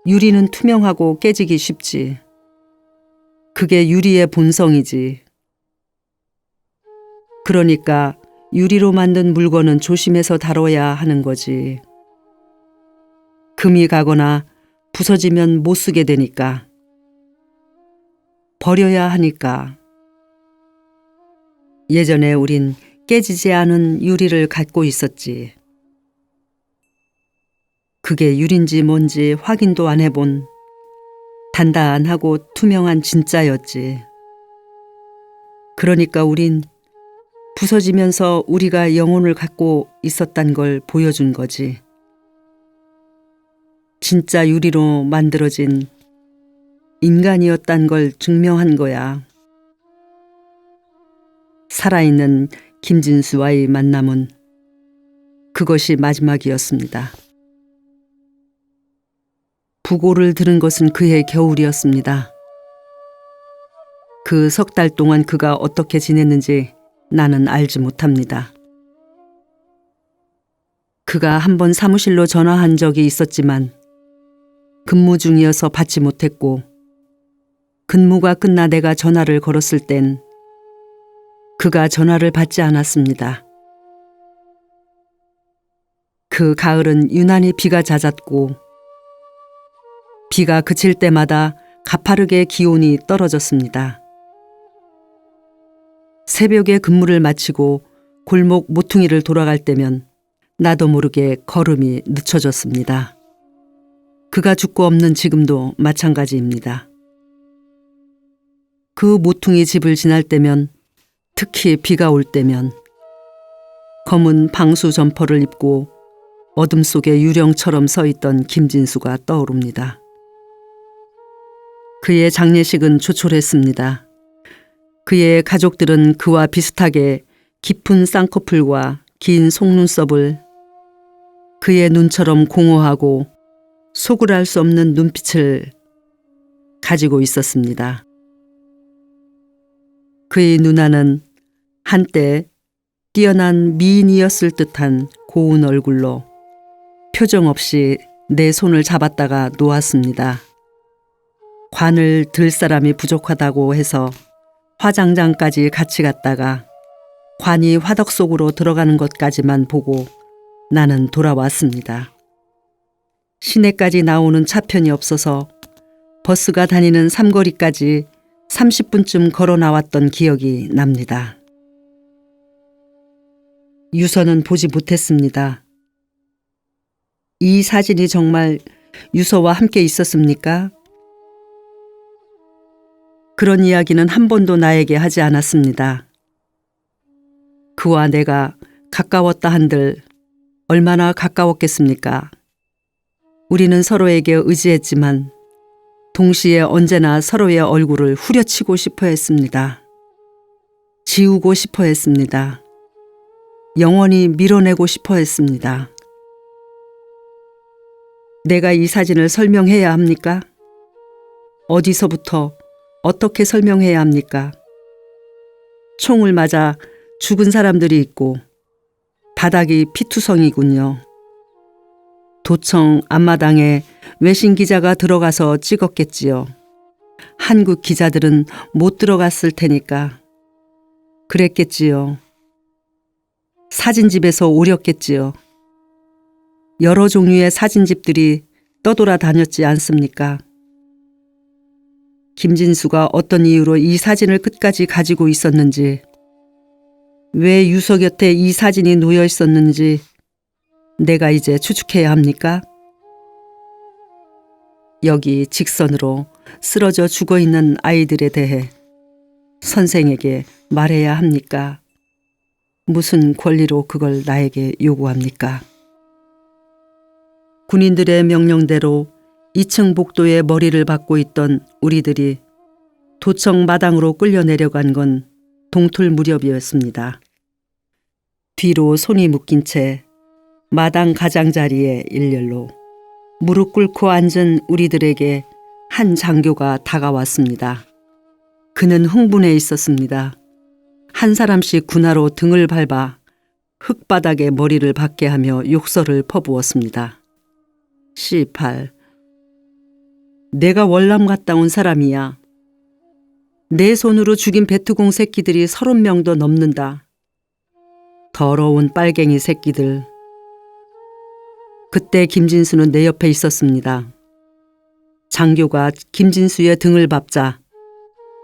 유리는 투명하고 깨지기 쉽지. 그게 유리의 본성이지. 그러니까 유리로 만든 물건은 조심해서 다뤄야 하는 거지. 금이 가거나 부서지면 못 쓰게 되니까. 버려야 하니까. 예전에 우린 깨지지 않은 유리를 갖고 있었지. 그게 유리인지 뭔지 확인도 안 해본 단단하고 투명한 진짜였지. 그러니까 우린 부서지면서 우리가 영혼을 갖고 있었단 걸 보여준 거지. 진짜 유리로 만들어진 인간이었단 걸 증명한 거야. 살아있는 김진수와의 만남은 그것이 마지막이었습니다. 부고를 들은 것은 그해 겨울이었습니다. 그 석 달 동안 그가 어떻게 지냈는지 나는 알지 못합니다. 그가 한 번 사무실로 전화한 적이 있었지만 근무 중이어서 받지 못했고, 근무가 끝나 내가 전화를 걸었을 땐 그가 전화를 받지 않았습니다. 그 가을은 유난히 비가 잦았고, 비가 그칠 때마다 가파르게 기온이 떨어졌습니다. 새벽에 근무를 마치고 골목 모퉁이를 돌아갈 때면 나도 모르게 걸음이 늦춰졌습니다. 그가 죽고 없는 지금도 마찬가지입니다. 그 모퉁이 집을 지날 때면, 특히 비가 올 때면 검은 방수 점퍼를 입고 어둠 속에 유령처럼 서 있던 김진수가 떠오릅니다. 그의 장례식은 조촐했습니다. 그의 가족들은 그와 비슷하게 깊은 쌍꺼풀과 긴 속눈썹을, 그의 눈처럼 공허하고 속을 알 수 없는 눈빛을 가지고 있었습니다. 그의 누나는 한때 뛰어난 미인이었을 듯한 고운 얼굴로 표정 없이 내 손을 잡았다가 놓았습니다. 관을 들 사람이 부족하다고 해서 화장장까지 같이 갔다가 관이 화덕 속으로 들어가는 것까지만 보고 나는 돌아왔습니다. 시내까지 나오는 차편이 없어서 버스가 다니는 삼거리까지 30분쯤 걸어 나왔던 기억이 납니다. 유서는 보지 못했습니다. 이 사진이 정말 유서와 함께 있었습니까? 그런 이야기는 한 번도 나에게 하지 않았습니다. 그와 내가 가까웠다 한들 얼마나 가까웠겠습니까? 우리는 서로에게 의지했지만 동시에 언제나 서로의 얼굴을 후려치고 싶어 했습니다. 지우고 싶어 했습니다. 영원히 밀어내고 싶어 했습니다. 내가 이 사진을 설명해야 합니까? 어디서부터 어떻게 설명해야 합니까? 총을 맞아 죽은 사람들이 있고 바닥이 피투성이군요. 도청 앞마당에 외신 기자가 들어가서 찍었겠지요. 한국 기자들은 못 들어갔을 테니까. 그랬겠지요. 사진집에서 오렸겠지요. 여러 종류의 사진집들이 떠돌아다녔지 않습니까? 김진수가 어떤 이유로 이 사진을 끝까지 가지고 있었는지, 왜 유서 곁에 이 사진이 놓여 있었는지 내가 이제 추측해야 합니까? 여기 직선으로 쓰러져 죽어 있는 아이들에 대해 선생에게 말해야 합니까? 무슨 권리로 그걸 나에게 요구합니까? 군인들의 명령대로 2층 복도에 머리를 박고 있던 우리들이 도청 마당으로 끌려 내려간 건 동틀 무렵이었습니다. 뒤로 손이 묶인 채 마당 가장자리에 일렬로 무릎 꿇고 앉은 우리들에게 한 장교가 다가왔습니다. 그는 흥분해 있었습니다. 한 사람씩 군화로 등을 밟아 흙바닥에 머리를 박게 하며 욕설을 퍼부었습니다. C8. 내가 월남 갔다 온 사람이야. 내 손으로 죽인 베트공 새끼들이 30명도 넘는다. 더러운 빨갱이 새끼들. 그때 김진수는 내 옆에 있었습니다. 장교가 김진수의 등을 밟자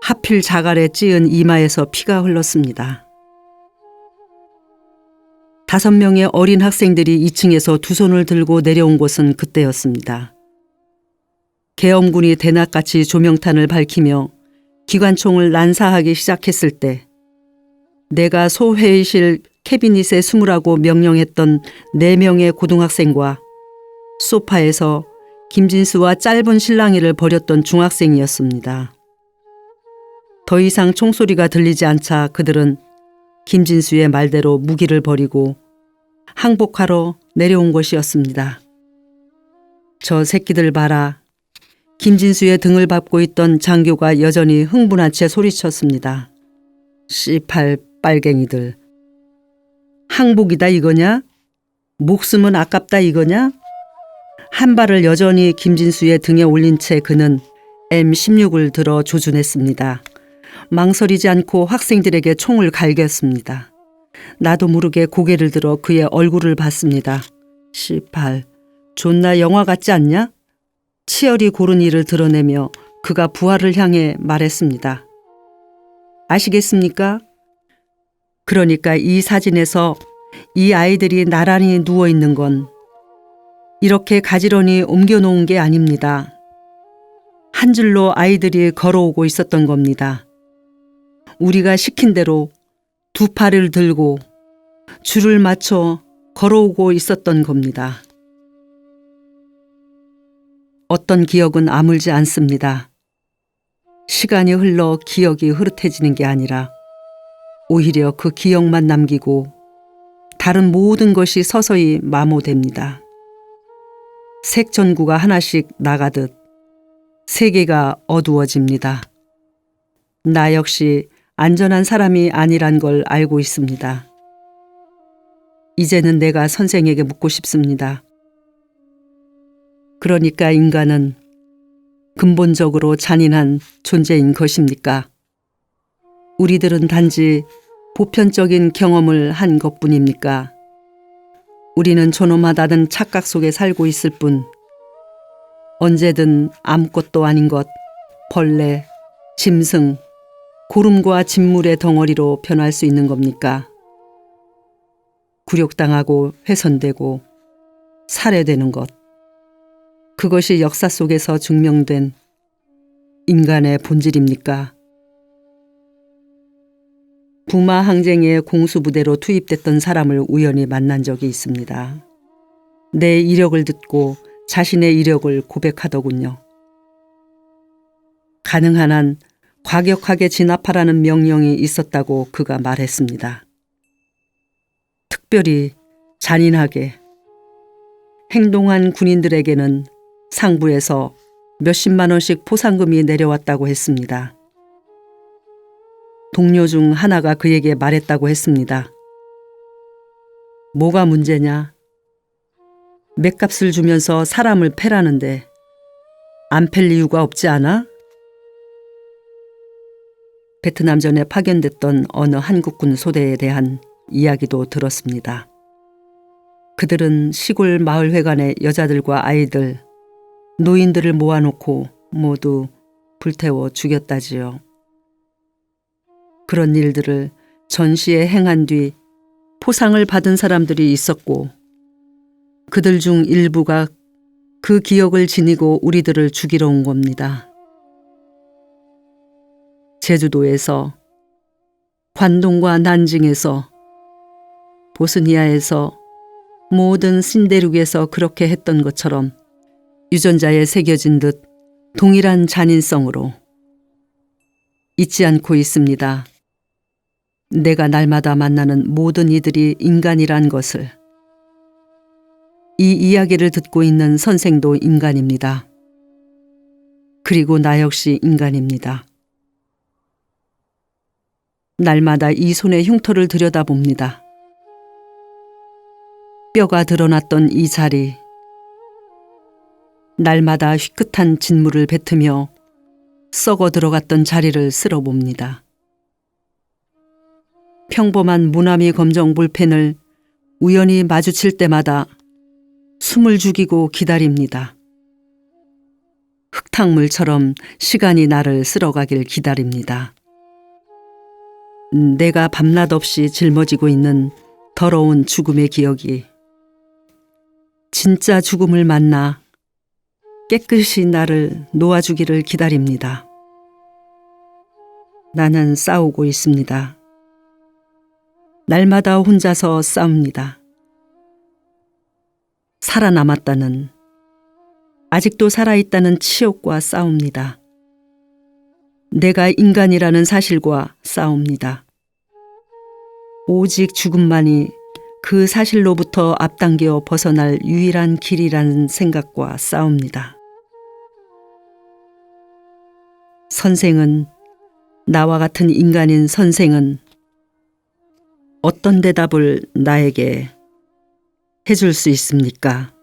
하필 자갈에 찌은 이마에서 피가 흘렀습니다. 5명의 어린 학생들이 2층에서 두 손을 들고 내려온 곳은 그때였습니다. 계엄군이 대낮같이 조명탄을 밝히며 기관총을 난사하기 시작했을 때 내가 소회의실 캐비닛에 숨으라고 명령했던 4명의 고등학생과 소파에서 김진수와 짧은 실랑이를 벌였던 중학생이었습니다. 더 이상 총소리가 들리지 않자 그들은 김진수의 말대로 무기를 버리고 항복하러 내려온 것이었습니다. 저 새끼들 봐라. 김진수의 등을 밟고 있던 장교가 여전히 흥분한 채 소리쳤습니다. 씨팔 빨갱이들. 항복이다 이거냐? 목숨은 아깝다 이거냐? 한 발을 여전히 김진수의 등에 올린 채 그는 M16을 들어 조준했습니다. 망설이지 않고 학생들에게 총을 갈겼습니다. 나도 모르게 고개를 들어 그의 얼굴을 봤습니다. 씨발, 존나 영화 같지 않냐? 치열이 고른 이를 드러내며 그가 부하를 향해 말했습니다. 아시겠습니까? 그러니까 이 사진에서 이 아이들이 나란히 누워있는 건 이렇게 가지런히 옮겨놓은 게 아닙니다. 한 줄로 아이들이 걸어오고 있었던 겁니다. 우리가 시킨 대로 두 팔을 들고 줄을 맞춰 걸어오고 있었던 겁니다. 어떤 기억은 아물지 않습니다. 시간이 흘러 기억이 흐릿해지는 게 아니라 오히려 그 기억만 남기고 다른 모든 것이 서서히 마모됩니다. 색전구가 하나씩 나가듯 세계가 어두워집니다. 나 역시 안전한 사람이 아니란 걸 알고 있습니다. 이제는 내가 선생에게 묻고 싶습니다. 그러니까 인간은 근본적으로 잔인한 존재인 것입니까? 우리들은 단지 보편적인 경험을 한 것뿐입니까? 우리는 존엄하다는 착각 속에 살고 있을 뿐 언제든 아무것도 아닌 것, 벌레, 짐승, 고름과 진물의 덩어리로 변할 수 있는 겁니까? 굴욕당하고 훼손되고 살해되는 것. 그것이 역사 속에서 증명된 인간의 본질입니까? 부마 항쟁의 공수부대로 투입됐던 사람을 우연히 만난 적이 있습니다. 내 이력을 듣고 자신의 이력을 고백하더군요. 가능한 한 과격하게 진압하라는 명령이 있었다고 그가 말했습니다. 특별히 잔인하게 행동한 군인들에게는 상부에서 몇십만 원씩 포상금이 내려왔다고 했습니다. 동료 중 하나가 그에게 말했다고 했습니다. 뭐가 문제냐? 맷값을 주면서 사람을 패라는데 안 팰 이유가 없지 않아? 베트남전에 파견됐던 어느 한국군 소대에 대한 이야기도 들었습니다. 그들은 시골 마을회관의 여자들과 아이들, 노인들을 모아놓고 모두 불태워 죽였다지요. 그런 일들을 전시에 행한 뒤 포상을 받은 사람들이 있었고 그들 중 일부가 그 기억을 지니고 우리들을 죽이러 온 겁니다. 제주도에서, 관동과 난징에서, 보스니아에서, 모든 신대륙에서 그렇게 했던 것처럼 유전자에 새겨진 듯 동일한 잔인성으로 잊지 않고 있습니다. 내가 날마다 만나는 모든 이들이 인간이란 것을. 이 이야기를 듣고 있는 선생도 인간입니다. 그리고 나 역시 인간입니다. 날마다 이 손의 흉터를 들여다봅니다. 뼈가 드러났던 이 자리, 날마다 휘끗한 진물을 뱉으며 썩어 들어갔던 자리를 쓸어봅니다. 평범한 무나미 검정 볼펜을 우연히 마주칠 때마다 숨을 죽이고 기다립니다. 흙탕물처럼 시간이 나를 쓸어가길 기다립니다. 내가 밤낮 없이 짊어지고 있는 더러운 죽음의 기억이 진짜 죽음을 만나 깨끗이 나를 놓아주기를 기다립니다. 나는 싸우고 있습니다. 날마다 혼자서 싸웁니다. 살아남았다는, 아직도 살아있다는 치욕과 싸웁니다. 내가 인간이라는 사실과 싸웁니다. 오직 죽음만이 그 사실로부터 앞당겨 벗어날 유일한 길이라는 생각과 싸웁니다. 선생은, 나와 같은 인간인 선생은 어떤 대답을 나에게 해줄 수 있습니까?